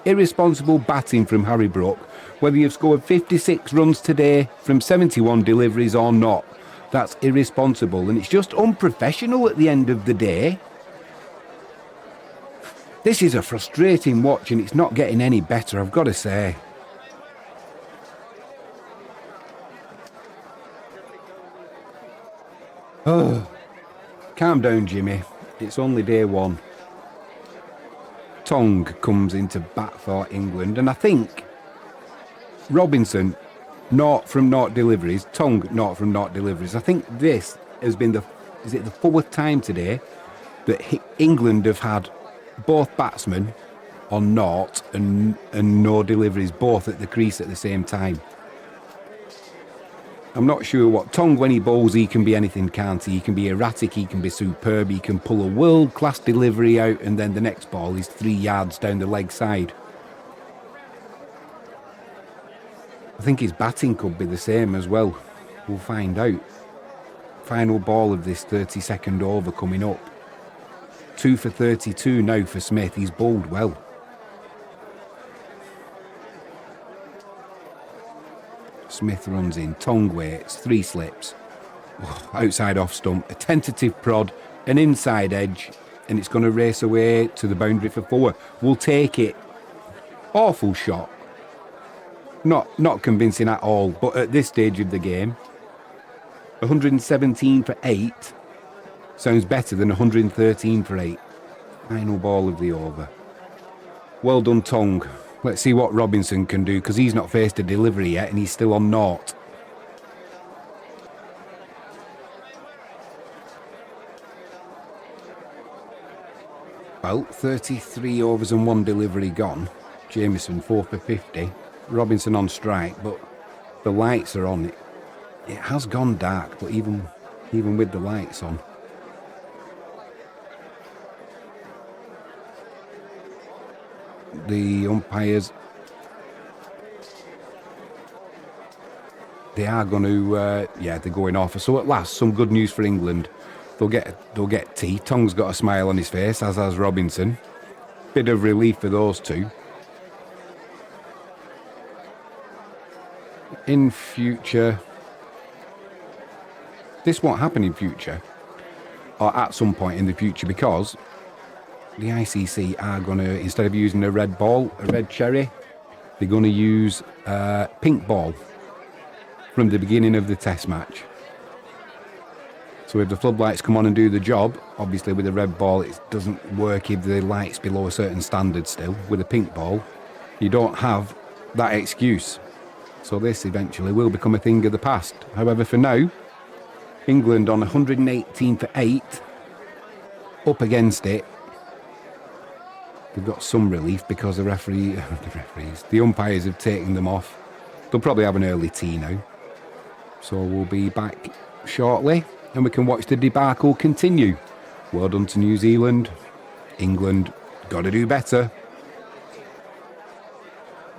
Irresponsible batting from Harry Brook, whether you've scored 56 runs today from 71 deliveries or not. That's irresponsible, and it's just unprofessional at the end of the day. This is a frustrating watch and it's not getting any better, I've got to say. Oh, calm down, Jimmy. It's only day one. Tong comes into bat for England, and I think Robinson, naught from naught deliveries, Tong, naught from naught deliveries. I think this has been the fourth time today that England have had both batsmen on naught and no deliveries, both at the crease at the same time. I'm not sure what Tong, when he bowls, he can be anything, can't he? He can be erratic, he can be superb, he can pull a world-class delivery out, and then the next ball is 3 yards down the leg side. I think his batting could be the same as well. We'll find out. Final ball of this 32nd over coming up. 2 for 32 now for Smith. He's bowled well. Smith runs in. Tong waits. 3 slips. Outside off stump. A tentative prod. An inside edge. And it's going to race away to the boundary for 4. We'll take it. Awful shot. Not convincing at all. But at this stage of the game, 117 for 8 sounds better than 113 for 8. Final ball of the over. Well done, Tong. Let's see what Robinson can do, because he's not faced a delivery yet and he's still on naught. Well, 33 overs and 1 delivery gone. Jameson 4 for 50. Robinson on strike, but the lights are on. It has gone dark, but even with the lights on. The umpires, they are going to, they're going off. So at last, some good news for England. They'll get tea. Tong's got a smile on his face, as has Robinson. Bit of relief for those two. In future, this won't happen in future, or at some point in the future, because the ICC are going to, instead of using a red ball, a red cherry, they're going to use a pink ball from the beginning of the test match. So if the floodlights come on and do the job, obviously with a red ball it doesn't work if the light's below a certain standard still. With a pink ball, you don't have that excuse. So this eventually will become a thing of the past. However, for now, England on 118 for 8, up against it. They've got some relief because the umpires have taken them off. They'll probably have an early tea now. So we'll be back shortly and we can watch the debacle continue. Well done to New Zealand. England, got to do better.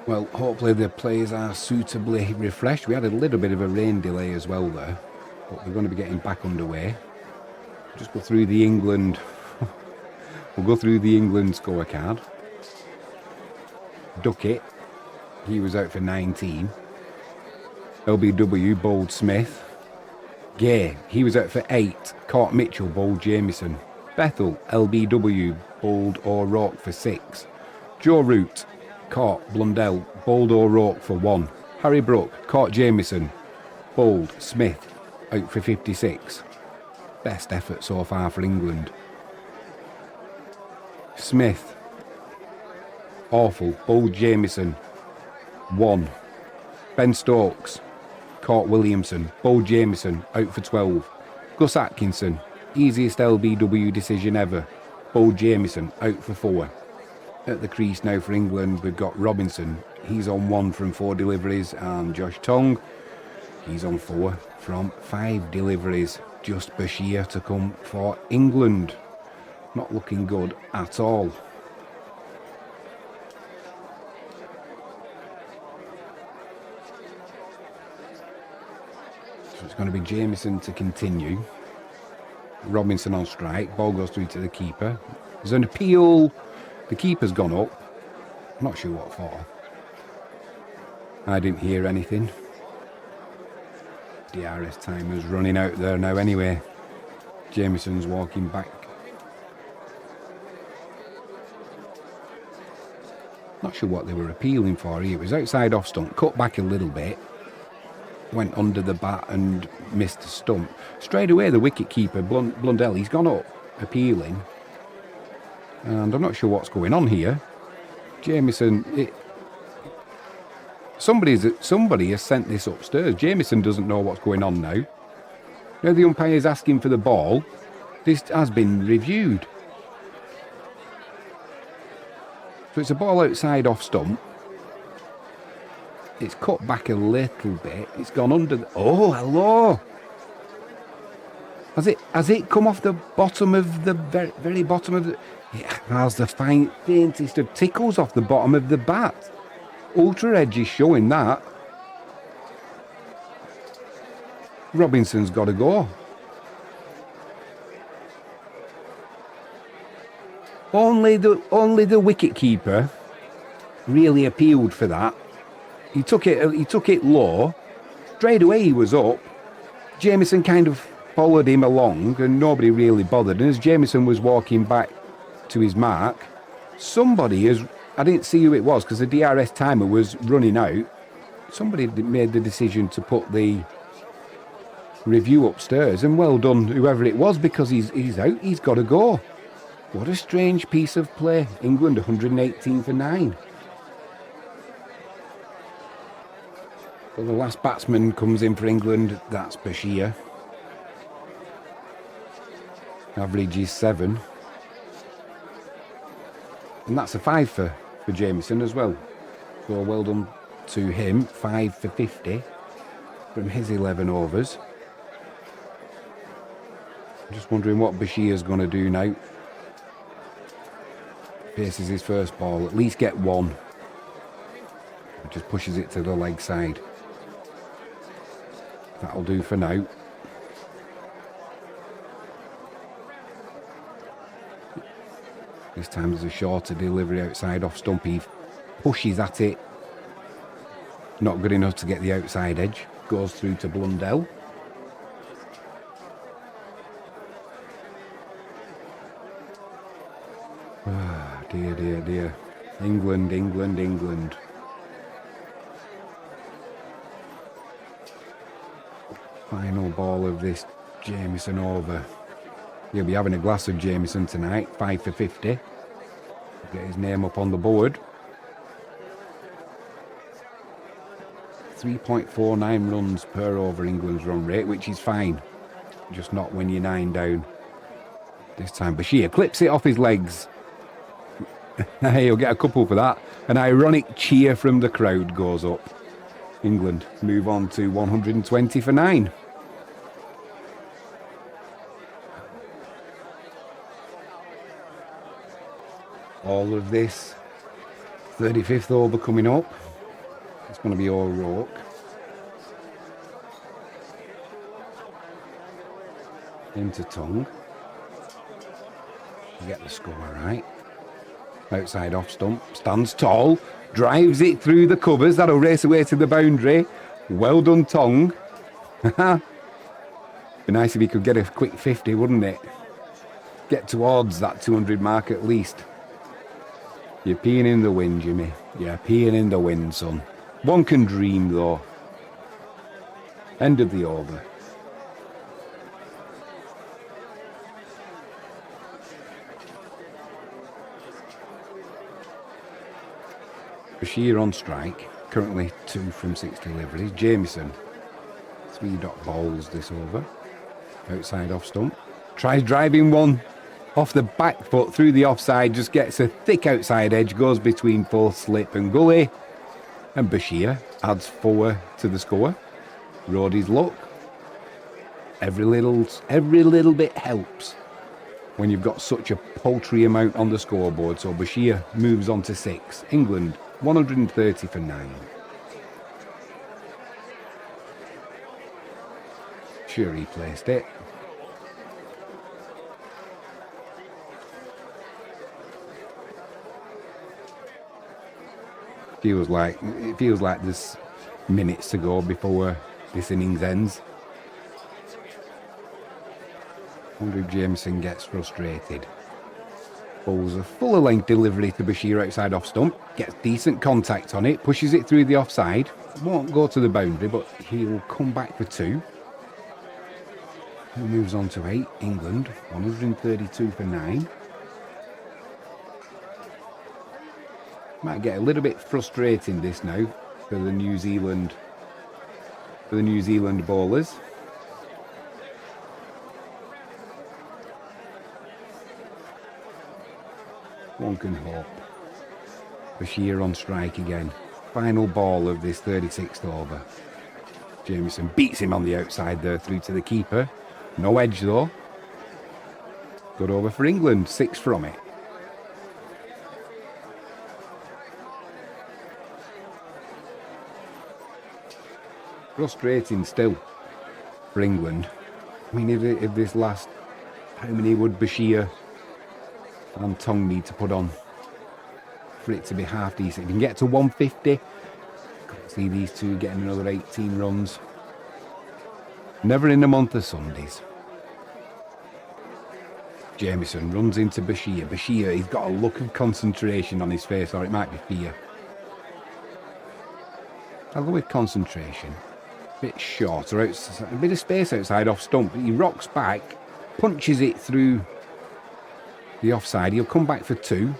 Well, hopefully the players are suitably refreshed. We had a little bit of a rain delay as well there, but we're going to be getting back underway. Just go through the England... We'll go through the England scorecard. Duckett, he was out for 19. LBW bowled Smith. Gay, he was out for 8. Caught Mitchell, bowled Jameson. Bethell, LBW, bowled O'Rourke for 6. Joe Root, caught Blundell, bowled O'Rourke for 1. Harry Brook, caught Jameson, bowled Smith, out for 56. Best effort so far for England. Smith, awful, bowled Jameson, 1. Ben Stokes, caught Williamson, bowled Jameson, out for 12. Gus Atkinson, easiest LBW decision ever, bowled Jameson, out for 4. At the crease now for England, we've got Robinson, he's on 1 from 4 deliveries, and Josh Tong, he's on 4 from 5 deliveries. Just Bashir to come for England. Not looking good at all. So it's going to be Jameson to continue. Robinson on strike. Ball goes through to the keeper. There's an appeal. The keeper's gone up. I'm not sure what for. I didn't hear anything. DRS timer's running out there now anyway. Jameson's walking back. Not sure what they were appealing for here. It was outside off stump, cut back a little bit, went under the bat and missed the stump. Straight away, the wicket keeper, Blundell, he's gone up, appealing. And I'm not sure what's going on here. Jameson, somebody has sent this upstairs. Jameson doesn't know what's going on now. Now the umpire's asking for the ball. This has been reviewed. So it's a ball outside off stump. It's cut back a little bit. It's gone under the... Oh, hello! Has it come off the bottom of the... very bottom of the... It has the faintest of tickles off the bottom of the bat. Ultra Edge is showing that. Robinson's got to go. Only the wicket keeper really appealed for that. He took it low. Straight away he was up. Jameson kind of followed him along and nobody really bothered. And as Jameson was walking back to his mark, I didn't see who it was because the DRS timer was running out. Somebody made the decision to put the review upstairs, and well done whoever it was, because he's out, he's got to go. What a strange piece of play. England 118 for 9. Well, the last batsman comes in for England, that's Bashir. Average is 7. And that's a 5 for Jameson as well. So well done to him. 5 for 50 from his 11 overs. I'm just wondering what Bashir's going to do now. Faces his first ball, at least get one. Just pushes it to the leg side. That'll do for now. This time there's a shorter delivery outside off stump. He pushes at it. Not good enough to get the outside edge. Goes through to Blundell. Ah, dear, dear, dear. England, England, England. Final ball of this Jameson over. He'll be having a glass of Jameson tonight. 5 for 50. Get his name up on the board. 3.49 runs per over England's run rate, which is fine. Just not when you're 9 down. This time Bashir clips it off his legs. He'll get a couple for that. An ironic cheer from the crowd goes up. England move on to 120 for 9. All of this 35th over coming up. It's going to be O'Rourke. Into Tong. You get the score right. Outside off stump. Stands tall. Drives it through the covers. That'll race away to the boundary. Well done, Tong. Be nice if he could get a quick 50, wouldn't it? Get towards that 200 mark at least. You're peeing in the wind, Jimmy. You're peeing in the wind, son. One can dream, though. End of the over. Bashir on strike. Currently 2 from 6 deliveries. Jameson. 3 dot balls this over. Outside off stump. Tries driving one off the back foot through the offside. Just gets a thick outside edge. Goes between both slip and gully. And Bashir adds 4 to the score. Rode his luck. Every little bit helps when you've got such a paltry amount on the scoreboard. So Bashir moves on to 6. England 130 for 9. Sure, he placed it. It feels like there's minutes to go before this innings ends. I wonder if Jameson gets frustrated. Bowls a fuller length delivery to Bashir outside off stump. Gets decent contact on it. Pushes it through the offside. Won't go to the boundary, but he will come back for 2. He moves on to 8. England, 132 for 9. Might get a little bit frustrating this now for the New Zealand bowlers. One can hope. Bashir on strike again. Final ball of this 36th over. Jameson beats him on the outside there through to the keeper. No edge though. Good over for England. 6 from it. Frustrating still for England. I mean, if this last, how many would Bashir and Tong need to put on for it to be half decent? If you can get to 150, can't see these two getting another 18 runs. Never in the month of Sundays. Jameson runs into Bashir. Bashir, he's got a look of concentration on his face, or it might be fear. I'll go with concentration. A bit shorter, a bit of space outside off stump. He rocks back, punches it through the offside. He'll come back for 2.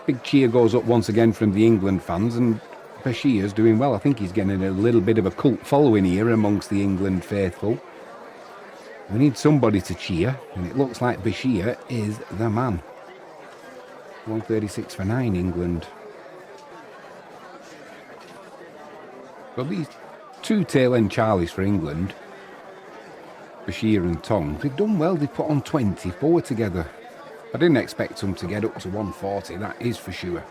Big cheer goes up once again from the England fans, and Bashir's doing well. I think he's getting a little bit of a cult following here amongst the England faithful. We need somebody to cheer, and it looks like Bashir is the man. 136 for 9, England. But these 2 tail-end Charlies for England, Bashir and Tong, they've done well. They've put on 24 together. I didn't expect them to get up to 140, that is for sure.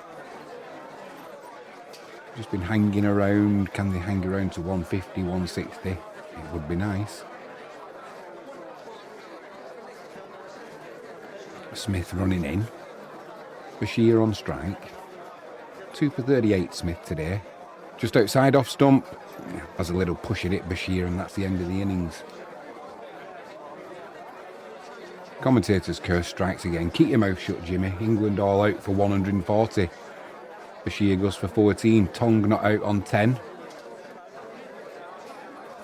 Just been hanging around. Can they hang around to 150, 160? It would be nice. Smith running in. Bashir on strike. 2 for 38 Smith today. Just outside off stump. Has a little push at it, Bashir, and that's the end of the innings. Commentators curse strikes again. Keep your mouth shut, Jimmy. England all out for 140. Bashir goes for 14. Tong not out on 10.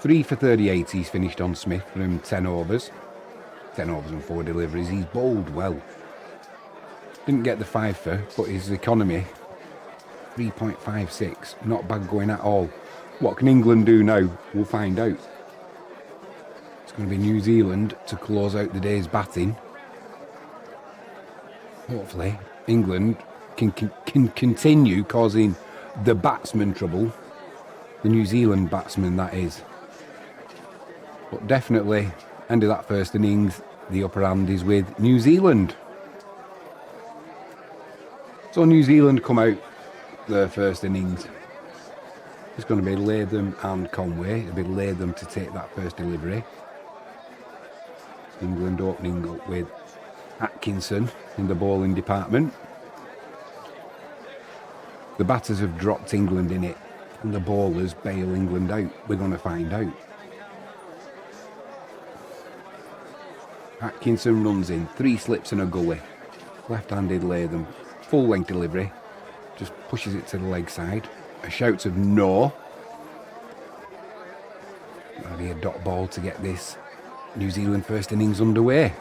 3 for 38 he's finished on Smith from 10 overs. 10 overs and 4 deliveries. He's bowled well. Didn't get the 5 for, but his economy 3.56. Not bad going at all. What can England do now? We'll find out. It's going to be New Zealand to close out the day's batting. Hopefully, England can continue causing the batsman trouble. The New Zealand batsman, that is. But definitely, end of that first innings, the upper hand is with New Zealand. So New Zealand come out their first innings. It's going to be Latham and Conway. It'll be Latham to take that first delivery. England opening up with Atkinson in the bowling department. The batters have dropped England in it, and the bowlers bail England out. We're going to find out. Atkinson runs in, 3 slips and a gully. Left-handed Latham, full length delivery. Just pushes it to the leg side. A shout of no. That'll be a dot ball to get this New Zealand first innings underway.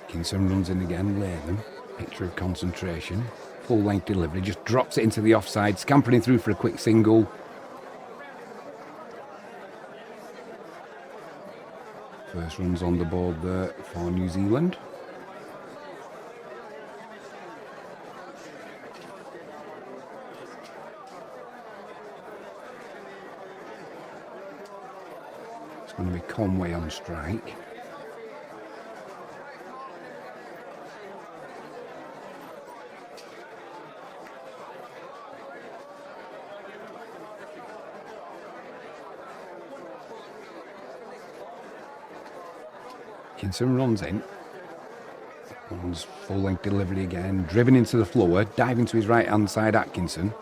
Atkinson runs in again, Latham. Picture of concentration. Full length delivery, just drops it into the offside, scampering through for a quick single. First runs on the board there for New Zealand. It's going to be Conway on strike. Atkinson runs in. Runs full length delivery again. Driven into the floor. Diving to his right hand side, Atkinson.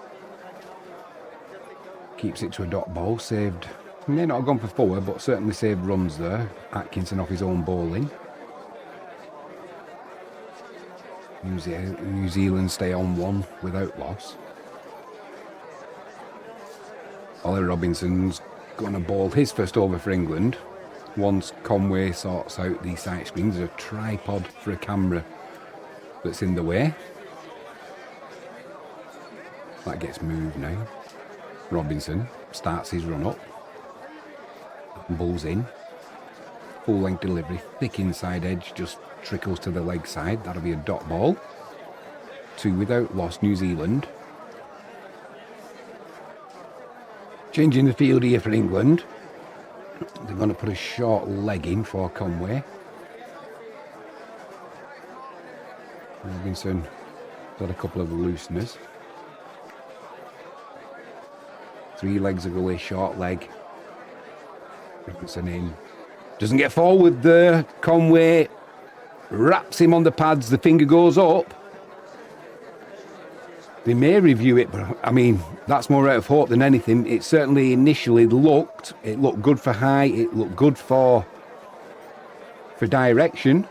Keeps it to a dot ball. Saved. May not have gone for 4, but certainly saved runs there. Atkinson off his own bowling. New Zealand stay on 1 without loss. Ollie Robinson's going to bowl his first over for England. Once Conway sorts out the sight screens, there's a tripod for a camera that's in the way. That gets moved now. Robinson starts his run up. Bowls in. Full length delivery, thick inside edge, just trickles to the leg side. That'll be a dot ball. 2 without loss, New Zealand. Changing the field here for England. They're going to put a short leg in for Conway. Robinson got a couple of looseners. 3 legs of gully, short leg. Robinson in. Doesn't get forward there. Conway wraps him on the pads. The finger goes up. They may review it, but I mean, that's more out of hope than anything. It certainly initially looked good for high. It looked good for direction.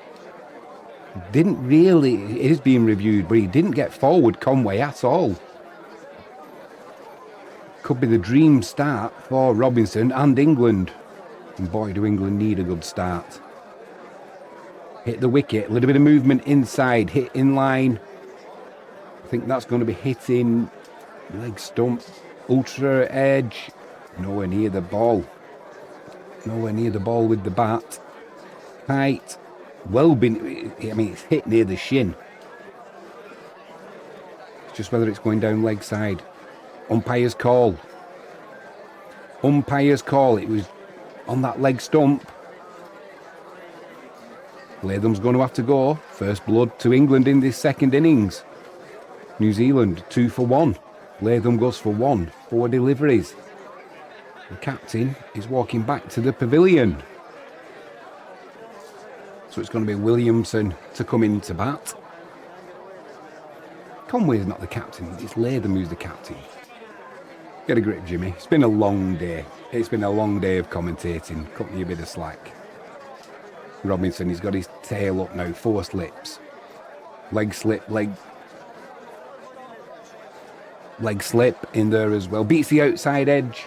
Didn't really, it is being reviewed, but he didn't get forward, Conway, at all. Could be the dream start for Robinson and England. And boy, do England need a good start. Hit the wicket, a little bit of movement inside, hit in line. I think that's going to be hitting leg stump, ultra edge. Nowhere near the ball. Nowhere near the ball with the bat. Height, well been, I mean, it's hit near the shin. It's just whether it's going down leg side. Umpire's call. Umpire's call. It was on that leg stump. Latham's going to have to go. First blood to England in this second innings. New Zealand 2 for 1. Latham goes for 1. 4 deliveries. The captain is walking back to the pavilion. So it's going to be Williamson to come into bat. Conway's not the captain. It's Latham who's the captain. Get a grip, Jimmy. It's been a long day. It's been a long day of commentating. Cut me a bit of slack. Robinson, he's got his tail up now. 4 slips. Leg slip, leg slip in there as well. Beats the outside edge.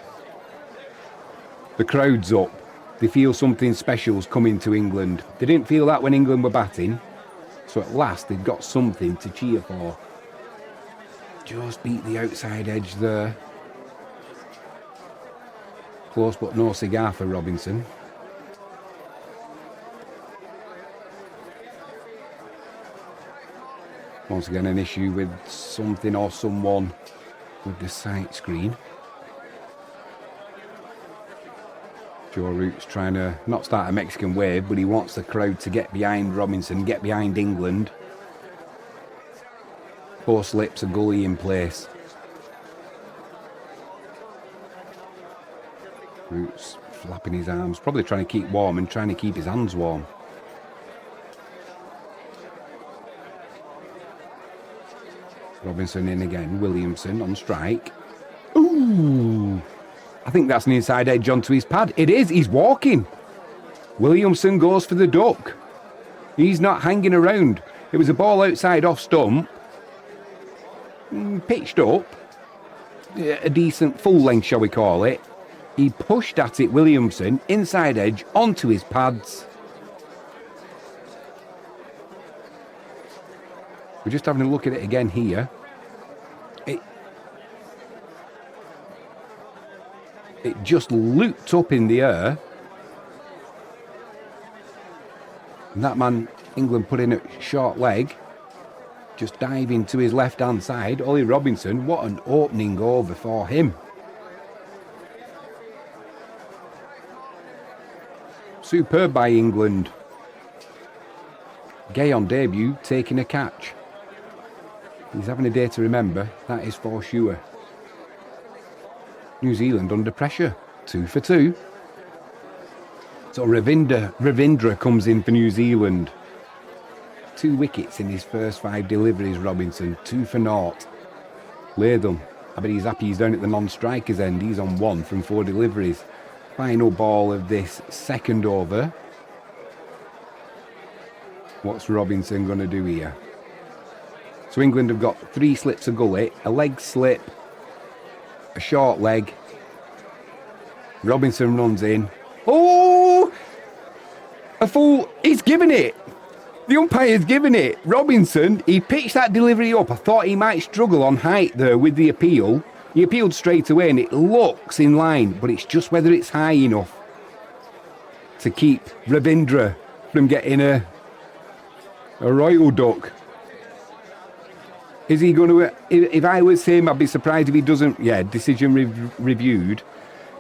The crowd's up. They feel something special's coming to England. They didn't feel that when England were batting. So at last they've got something to cheer for. Just beat the outside edge there. Close but no cigar for Robinson. Once again an issue with something or someone with the sight screen. Joe Root's trying to not start a Mexican wave, but he wants the crowd to get behind Robinson, get behind England. 4 slips, a gully in place. Root's flapping his arms, probably trying to keep warm and trying to keep his hands warm. Robinson in again, Williamson on strike. Ooh! I think that's an inside edge onto his pad. It is, he's walking. Williamson goes for the duck. He's not hanging around. It was a ball outside off stump. Pitched up. A decent full length, shall we call it. He pushed at it, Williamson, inside edge, onto his pads. We're just having a look at it again here. It just looped up in the air. And that man, England put in a short leg. Just diving to his left-hand side. Ollie Robinson, what an opening over for him. Superb by England. Gay on debut, taking a catch. He's having a day to remember, that is for sure. New Zealand under pressure, 2 for 2. So Ravindra comes in for New Zealand. 2 wickets in his first 5 deliveries, Robinson, 2 for 0. Latham, I bet he's happy he's down at the non-strikers end. He's on 1 from 4 deliveries. Final ball of this second over. What's Robinson going to do here? So England have got 3 slips of gully, a leg slip, a short leg. Robinson runs in. Oh! A fool. He's given it. The umpire's given it. Robinson, he pitched that delivery up. I thought he might struggle on height there with the appeal. He appealed straight away and it looks in line, but it's just whether it's high enough to keep Ravindra from getting a royal duck. Is he going to... If I was him, I'd be surprised if he doesn't... Yeah, decision reviewed.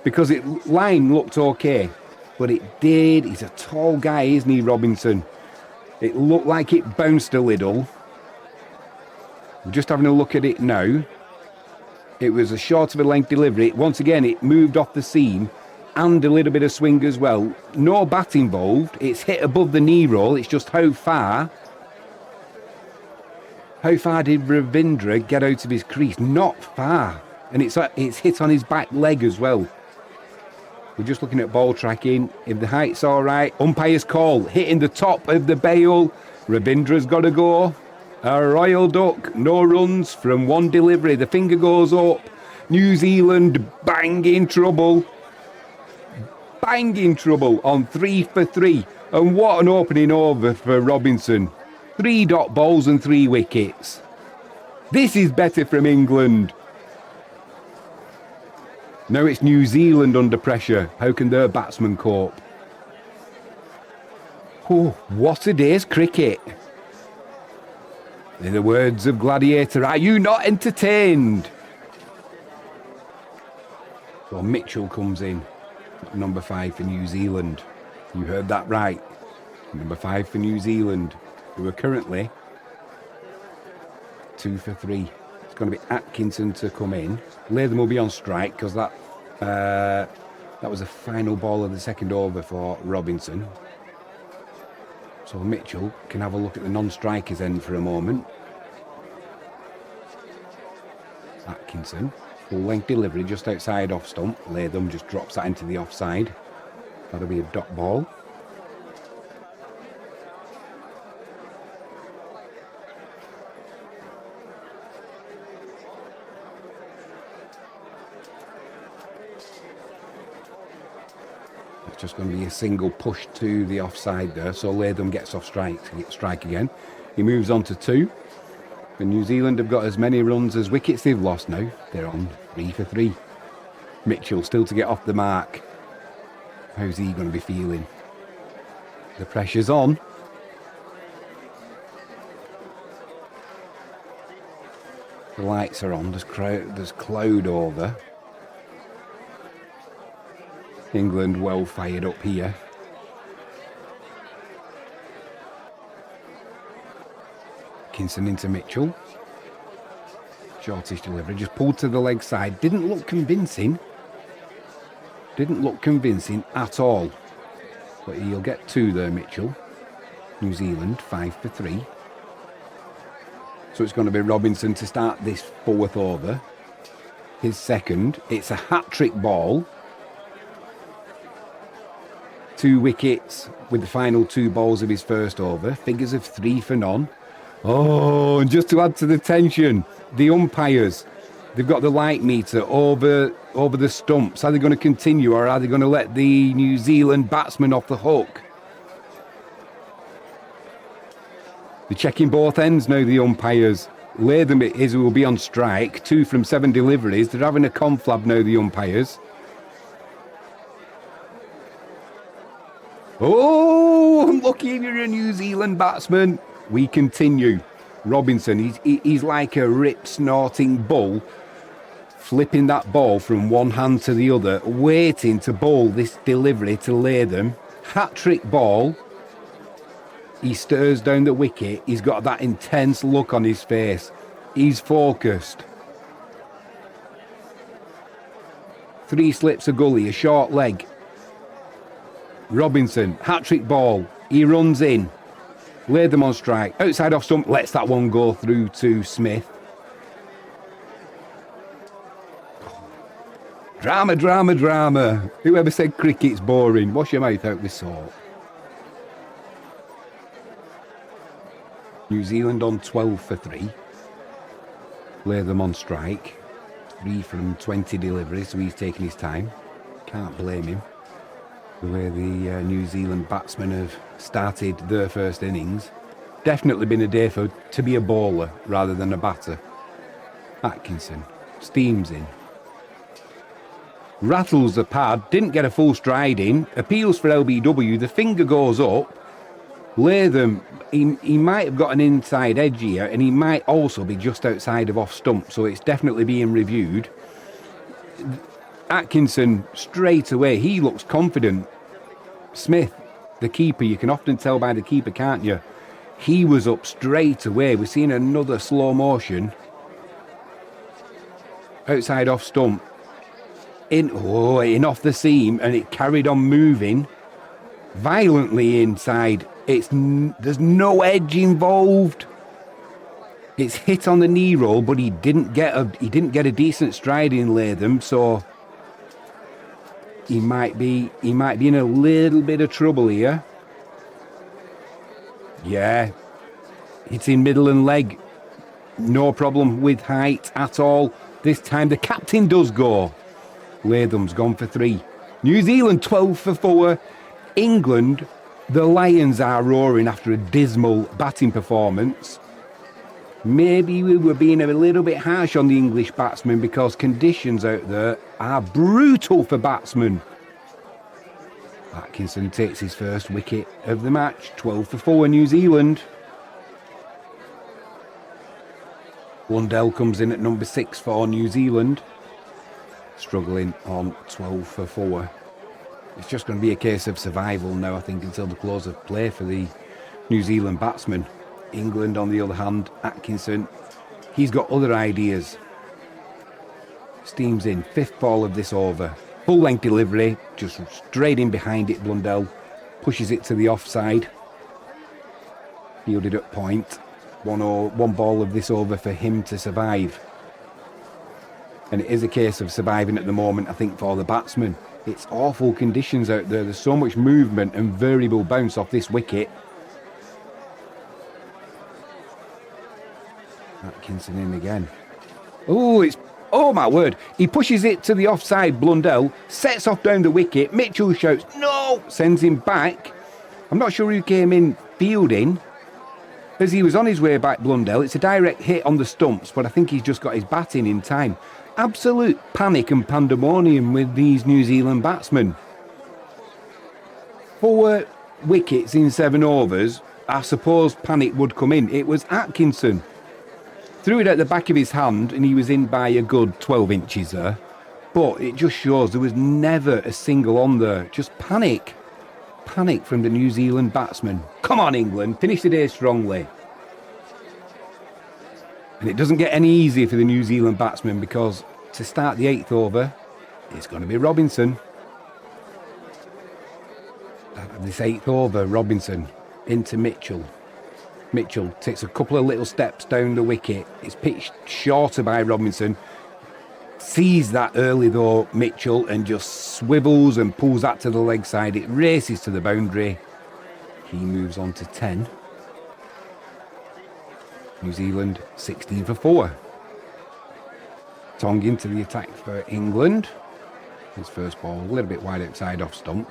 Because line looked okay. But it did. He's a tall guy, isn't he, Robinson? It looked like it bounced a little. I'm just having a look at it now. It was a short of a length delivery. Once again, it moved off the seam and a little bit of swing as well. No bat involved. It's hit above the knee roll. It's just how far. How far did Ravindra get out of his crease? Not far. And it's hit on his back leg as well. We're just looking at ball tracking. If the height's all right, umpire's call. Hitting the top of the bail. Ravindra's got to go. A royal duck. No runs from one delivery. The finger goes up. New Zealand bang in trouble. Bang in trouble on 3 for 3. And what an opening over for Robinson. 3 dot balls and 3 wickets. This is better from England. Now it's New Zealand under pressure. How can their batsmen cope? Oh, what a day's cricket. In the words of Gladiator, are you not entertained? So Mitchell comes in. Number 5 for New Zealand. You heard that right. Number 5 for New Zealand, who are currently 2 for 3. It's going to be Atkinson to come in. Latham will be on strike because that was the final ball of the second over for Robinson. So Mitchell can have a look at the non-strikers end for a moment. Atkinson, full length delivery just outside off stump. Latham just drops that into the offside. That'll be a dot ball. Just going to be a single push to the offside there, so Latham gets off strike again. He moves on to 2. And New Zealand have got as many runs as wickets they've lost now. They're on 3 for 3. Mitchell still to get off the mark. How's he going to be feeling? The pressure's on. The lights are on. There's cloud over. England well fired up here. Atkinson into Mitchell. Shortish delivery, just pulled to the leg side. Didn't look convincing. Didn't look convincing at all. But he'll get 2 there, Mitchell. New Zealand, 5 for 3. So it's going to be Robinson to start this 4th over. His second. It's a hat-trick ball. 2 wickets with the final 2 balls of his first over. Figures of 3 for none. Oh, and just to add to the tension, the umpires, they've got the light meter over the stumps. Are they going to continue or are they going to let the New Zealand batsman off the hook? They're checking both ends now, the umpires. Latham it is who will be on strike. 2 from 7 deliveries. They're having a conflab now, the umpires. Oh, unlucky if you're a New Zealand batsman. We continue. Robinson, he's like a rip-snorting bull, flipping that ball from one hand to the other, waiting to bowl this delivery to Latham. Hat-trick ball. He stirs down the wicket. He's got that intense look on his face. He's focused. 3 slips of gully, a short leg. Robinson, hat-trick ball. He runs in. Latham on strike. Outside off stump, lets that one go through to Smith. Drama, drama, drama. Whoever said cricket's boring? Wash your mouth out with salt. New Zealand on 12 for 3. Latham on strike. 3 from 20 deliveries, so he's taking his time. Can't blame him. The way the New Zealand batsmen have started their first innings. Definitely been a day to be a bowler rather than a batter. Atkinson steams in. Rattles the pad, didn't get a full stride in. Appeals for LBW, the finger goes up. Latham, he might have got an inside edge here, and he might also be just outside of off stump, so it's definitely being reviewed. Atkinson, straight away, he looks confident. Smith, the keeper, you can often tell by the keeper, can't you? He was up straight away. We're seeing another slow motion. Outside off stump. In off the seam, and it carried on moving violently inside. There's no edge involved. It's hit on the knee roll, but he didn't get a decent stride in Latham, so he might be in a little bit of trouble here. Yeah, it's in middle and leg. No problem with height at all. This time the captain does go. Latham's gone for 3. New Zealand 12 for 4. England, the Lions are roaring after a dismal batting performance. Maybe we were being a little bit harsh on the English batsmen because conditions out there are brutal for batsmen. Atkinson takes his first wicket of the match. 12 for 4 New Zealand. Blundell comes in at number 6 for New Zealand. Struggling on 12 for 4. It's just going to be a case of survival now, I think, until the close of play for the New Zealand batsmen. England, on the other hand, Atkinson, he's got other ideas. Steams in, 5th ball of this over. Full length delivery, just straight in behind it. Blundell pushes it to the offside. Fielded at point. One ball of this over for him to survive. And it is a case of surviving at the moment, I think, for the batsmen. It's awful conditions out there. There's so much movement and variable bounce off this wicket. Atkinson in again. Oh my word. He pushes it to the offside. Blundell sets off down the wicket. Mitchell shouts, no! Sends him back. I'm not sure who came in fielding. As he was on his way back, Blundell, it's a direct hit on the stumps, but I think he's just got his bat in time. Absolute panic and pandemonium with these New Zealand batsmen. 4 wickets in 7 overs. I suppose panic would come in. It was Atkinson. Threw it at the back of his hand and he was in by a good 12 inches there. But it just shows there was never a single on there. Just panic. Panic from the New Zealand batsmen. Come on, England. Finish the day strongly. And it doesn't get any easier for the New Zealand batsmen because to start the 8th over, it's going to be Robinson. This 8th over, Robinson into Mitchell. Mitchell takes a couple of little steps down the wicket. It's pitched shorter by Robinson. Sees that early though, Mitchell, and just swivels and pulls that to the leg side. It races to the boundary. He moves on to 10. New Zealand 16 for 4. Tong into the attack for England. His first ball a little bit wide outside off stump.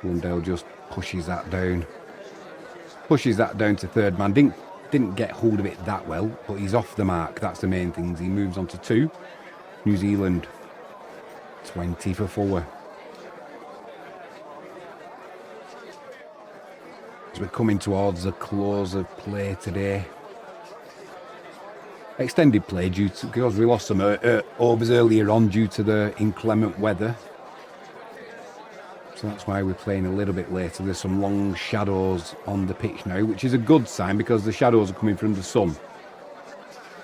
Blundell just pushes that down. Pushes that down to third man. Didn't get hold of it that well, but he's off the mark. That's the main thing. He moves on to 2. New Zealand 20 for 4. As we're coming towards the close of play today. Extended play because we lost some overs earlier on due to the inclement weather. So that's why we're playing a little bit later. There's some long shadows on the pitch now, which is a good sign because the shadows are coming from the sun,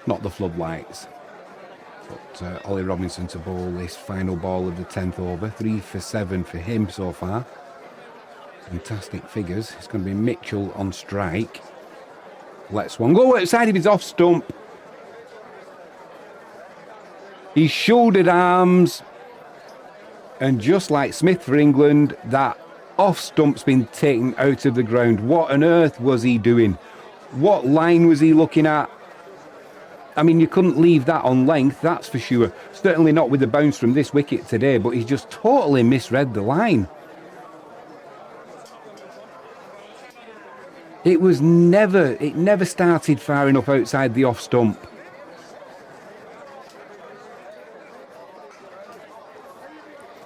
not the floodlights. But Ollie Robinson to bowl this final ball of the 10th over. 3 for 7 for him so far. Fantastic figures. It's going to be Mitchell on strike. Lets one go outside of his off stump. His shouldered arms. And just like Smith for England, that off stump's been taken out of the ground. What on earth was he doing? What line was he looking at? I mean, you couldn't leave that on length, that's for sure. Certainly not with the bounce from this wicket today, but he's just totally misread the line. It never started far enough outside the off stump.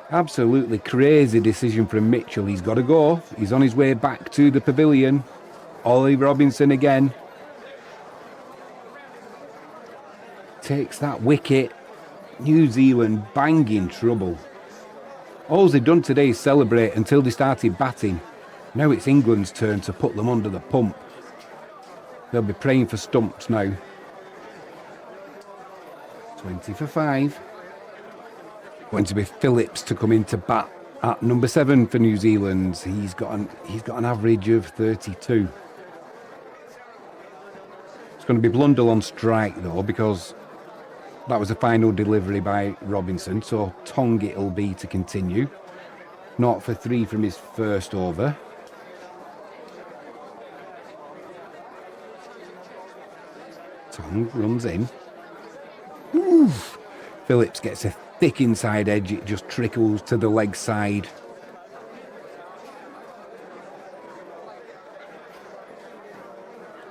Absolutely crazy decision from Mitchell. He's got to go. He's on his way back to the pavilion. Ollie Robinson again. Takes that wicket. New Zealand banging trouble. All they've done today is celebrate until they started batting. Now it's England's turn to put them under the pump. They'll be praying for stumps now. 20 for 5. Going to be Phillips to come into bat at number 7 for New Zealand. He's got an average of 32. It's going to be Blundell on strike though, because that was a final delivery by Robinson. So Tong it'll be to continue. Not for 3 from his first over. Tong runs in. Oof. Phillips gets a thick inside edge, it just trickles to the leg side.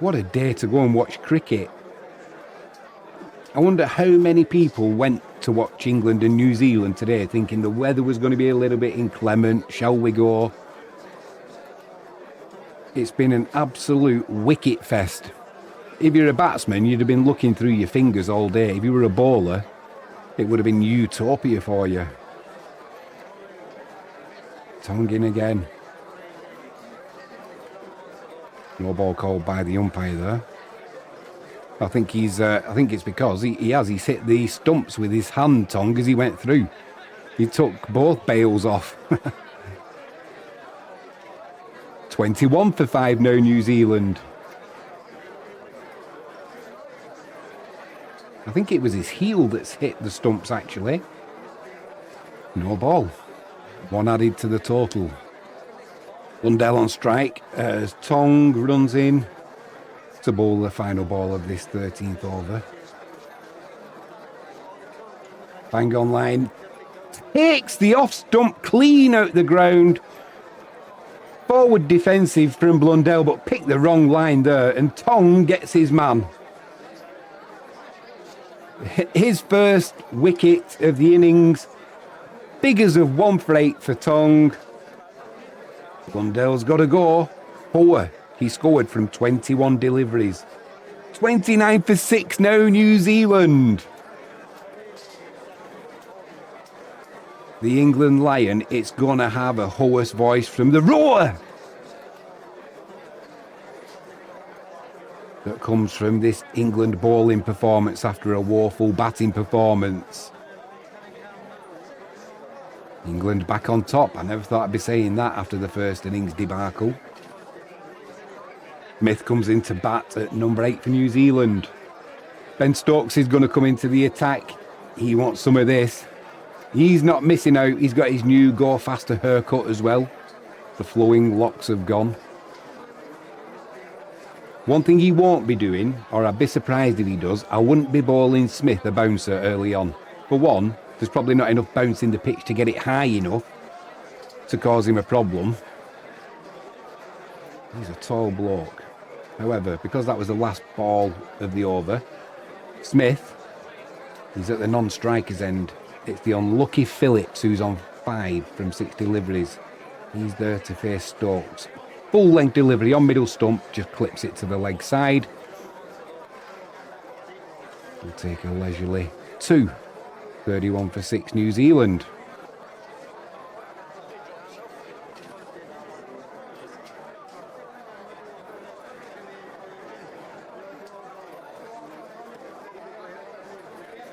What a day to go and watch cricket. I wonder how many people went to watch England and New Zealand today thinking the weather was going to be a little bit inclement, shall we go? It's been an absolute wicket fest. If you're a batsman, you'd have been looking through your fingers all day. If you were a bowler, it would have been utopia for you. Tong in again. No ball called by the umpire there. I think it's because he's hit the stumps with his hand, Tong, as he went through. He took both bails off. 21 for 5 now, New Zealand. I think it was his heel that's hit the stumps, actually. No ball. 1 added to the total. Blundell on strike as Tong runs in to bowl the final ball of this 13th over. Bang on line. Takes the off stump clean out the ground. Forward defensive from Blundell, but picked the wrong line there, and Tong gets his man. His first wicket of the innings. Figures of 1 for 8 for Tong. Blundell's got to go. 4. He scored from 21 deliveries. 29 for 6 now, New Zealand. The England Lion, it's going to have a hoarse voice from the roar that comes from this England bowling performance after a woeful batting performance. England back on top. I never thought I'd be saying that after the first innings debacle. Smith comes into bat at number 8 for New Zealand. Ben Stokes is going to come into the attack. He wants some of this. He's not missing out. He's got his new Go Faster haircut as well. The flowing locks have gone. One thing he won't be doing, or I'd be surprised if he does, I wouldn't be bowling Smith a bouncer early on. For one, there's probably not enough bounce in the pitch to get it high enough to cause him a problem. He's a tall bloke. However, because that was the last ball of the over, Smith, he's at the non-striker's end. It's the unlucky Phillips who's on 5 from 6 deliveries. He's there to face Stokes. Full length delivery on middle stump, just clips it to the leg side. We'll take a leisurely 2. 31 for 6 New Zealand.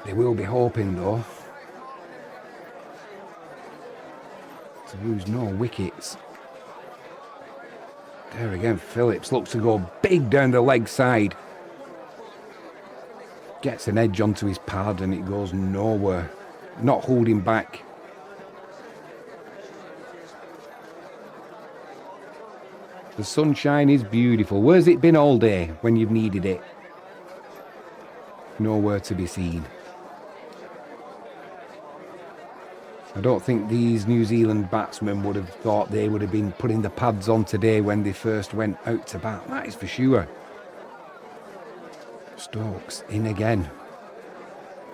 They will be hoping though to lose no wickets. There again, Phillips looks to go big down the leg side. Gets an edge onto his pad and it goes nowhere. Not holding back. The sunshine is beautiful. Where's it been all day when you've needed it? Nowhere to be seen. I don't think these New Zealand batsmen would have thought they would have been putting the pads on today when they first went out to bat. That is for sure. Stokes in again.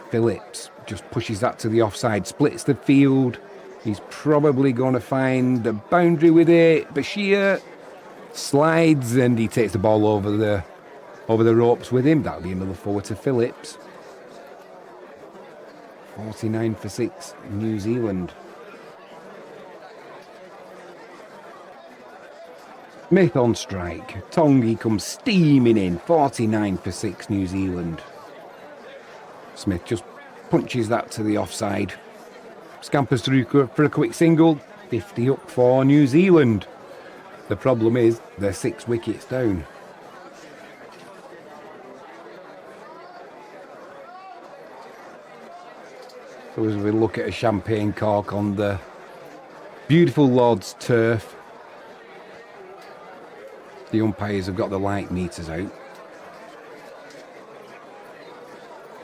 Phillips just pushes that to the offside, splits the field. He's probably going to find the boundary with it. Bashir slides and he takes the ball over the ropes with him. That'll be another forward to Phillips. 49 for 6, New Zealand. Smith on strike. Tong, he comes steaming in. 49 for 6, New Zealand. Smith just punches that to the offside. Scampers through for a quick single. 50 up for New Zealand. The problem is they're 6 wickets down. So as we look at a champagne cork on the beautiful Lord's turf, the umpires have got the light meters out.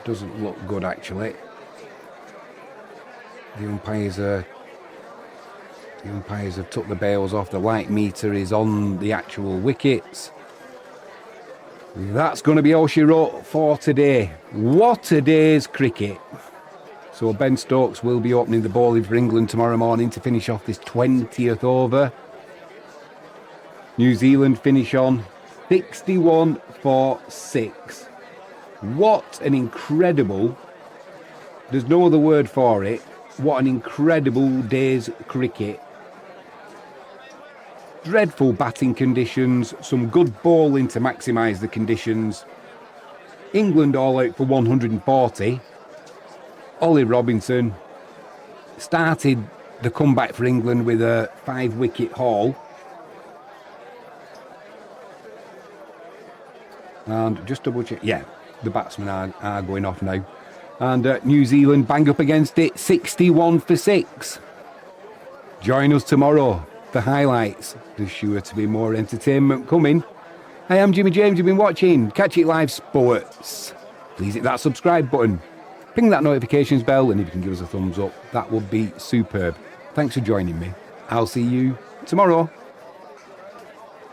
Doesn't look good actually. The umpires have took the bails off. The light meter is on the actual wickets. That's going to be all she wrote for today. What a day's cricket. So Ben Stokes will be opening the bowling for England tomorrow morning to finish off this 20th over. New Zealand finish on 61 for 6. What an incredible, there's no other word for it, what an incredible day's cricket. Dreadful batting conditions, some good bowling to maximise the conditions. England all out for 140. Ollie Robinson started the comeback for England with a 5-wicket haul. And just double check, yeah, the batsmen are going off now. And New Zealand bang up against it, 61 for 6. Join us tomorrow for highlights. There's sure to be more entertainment coming. I am Jimmy James, you've been watching Catch It Live Sports. Please hit that subscribe button. Ping that notifications bell, and if you can give us a thumbs up, that would be superb. Thanks for joining me. I'll see you tomorrow.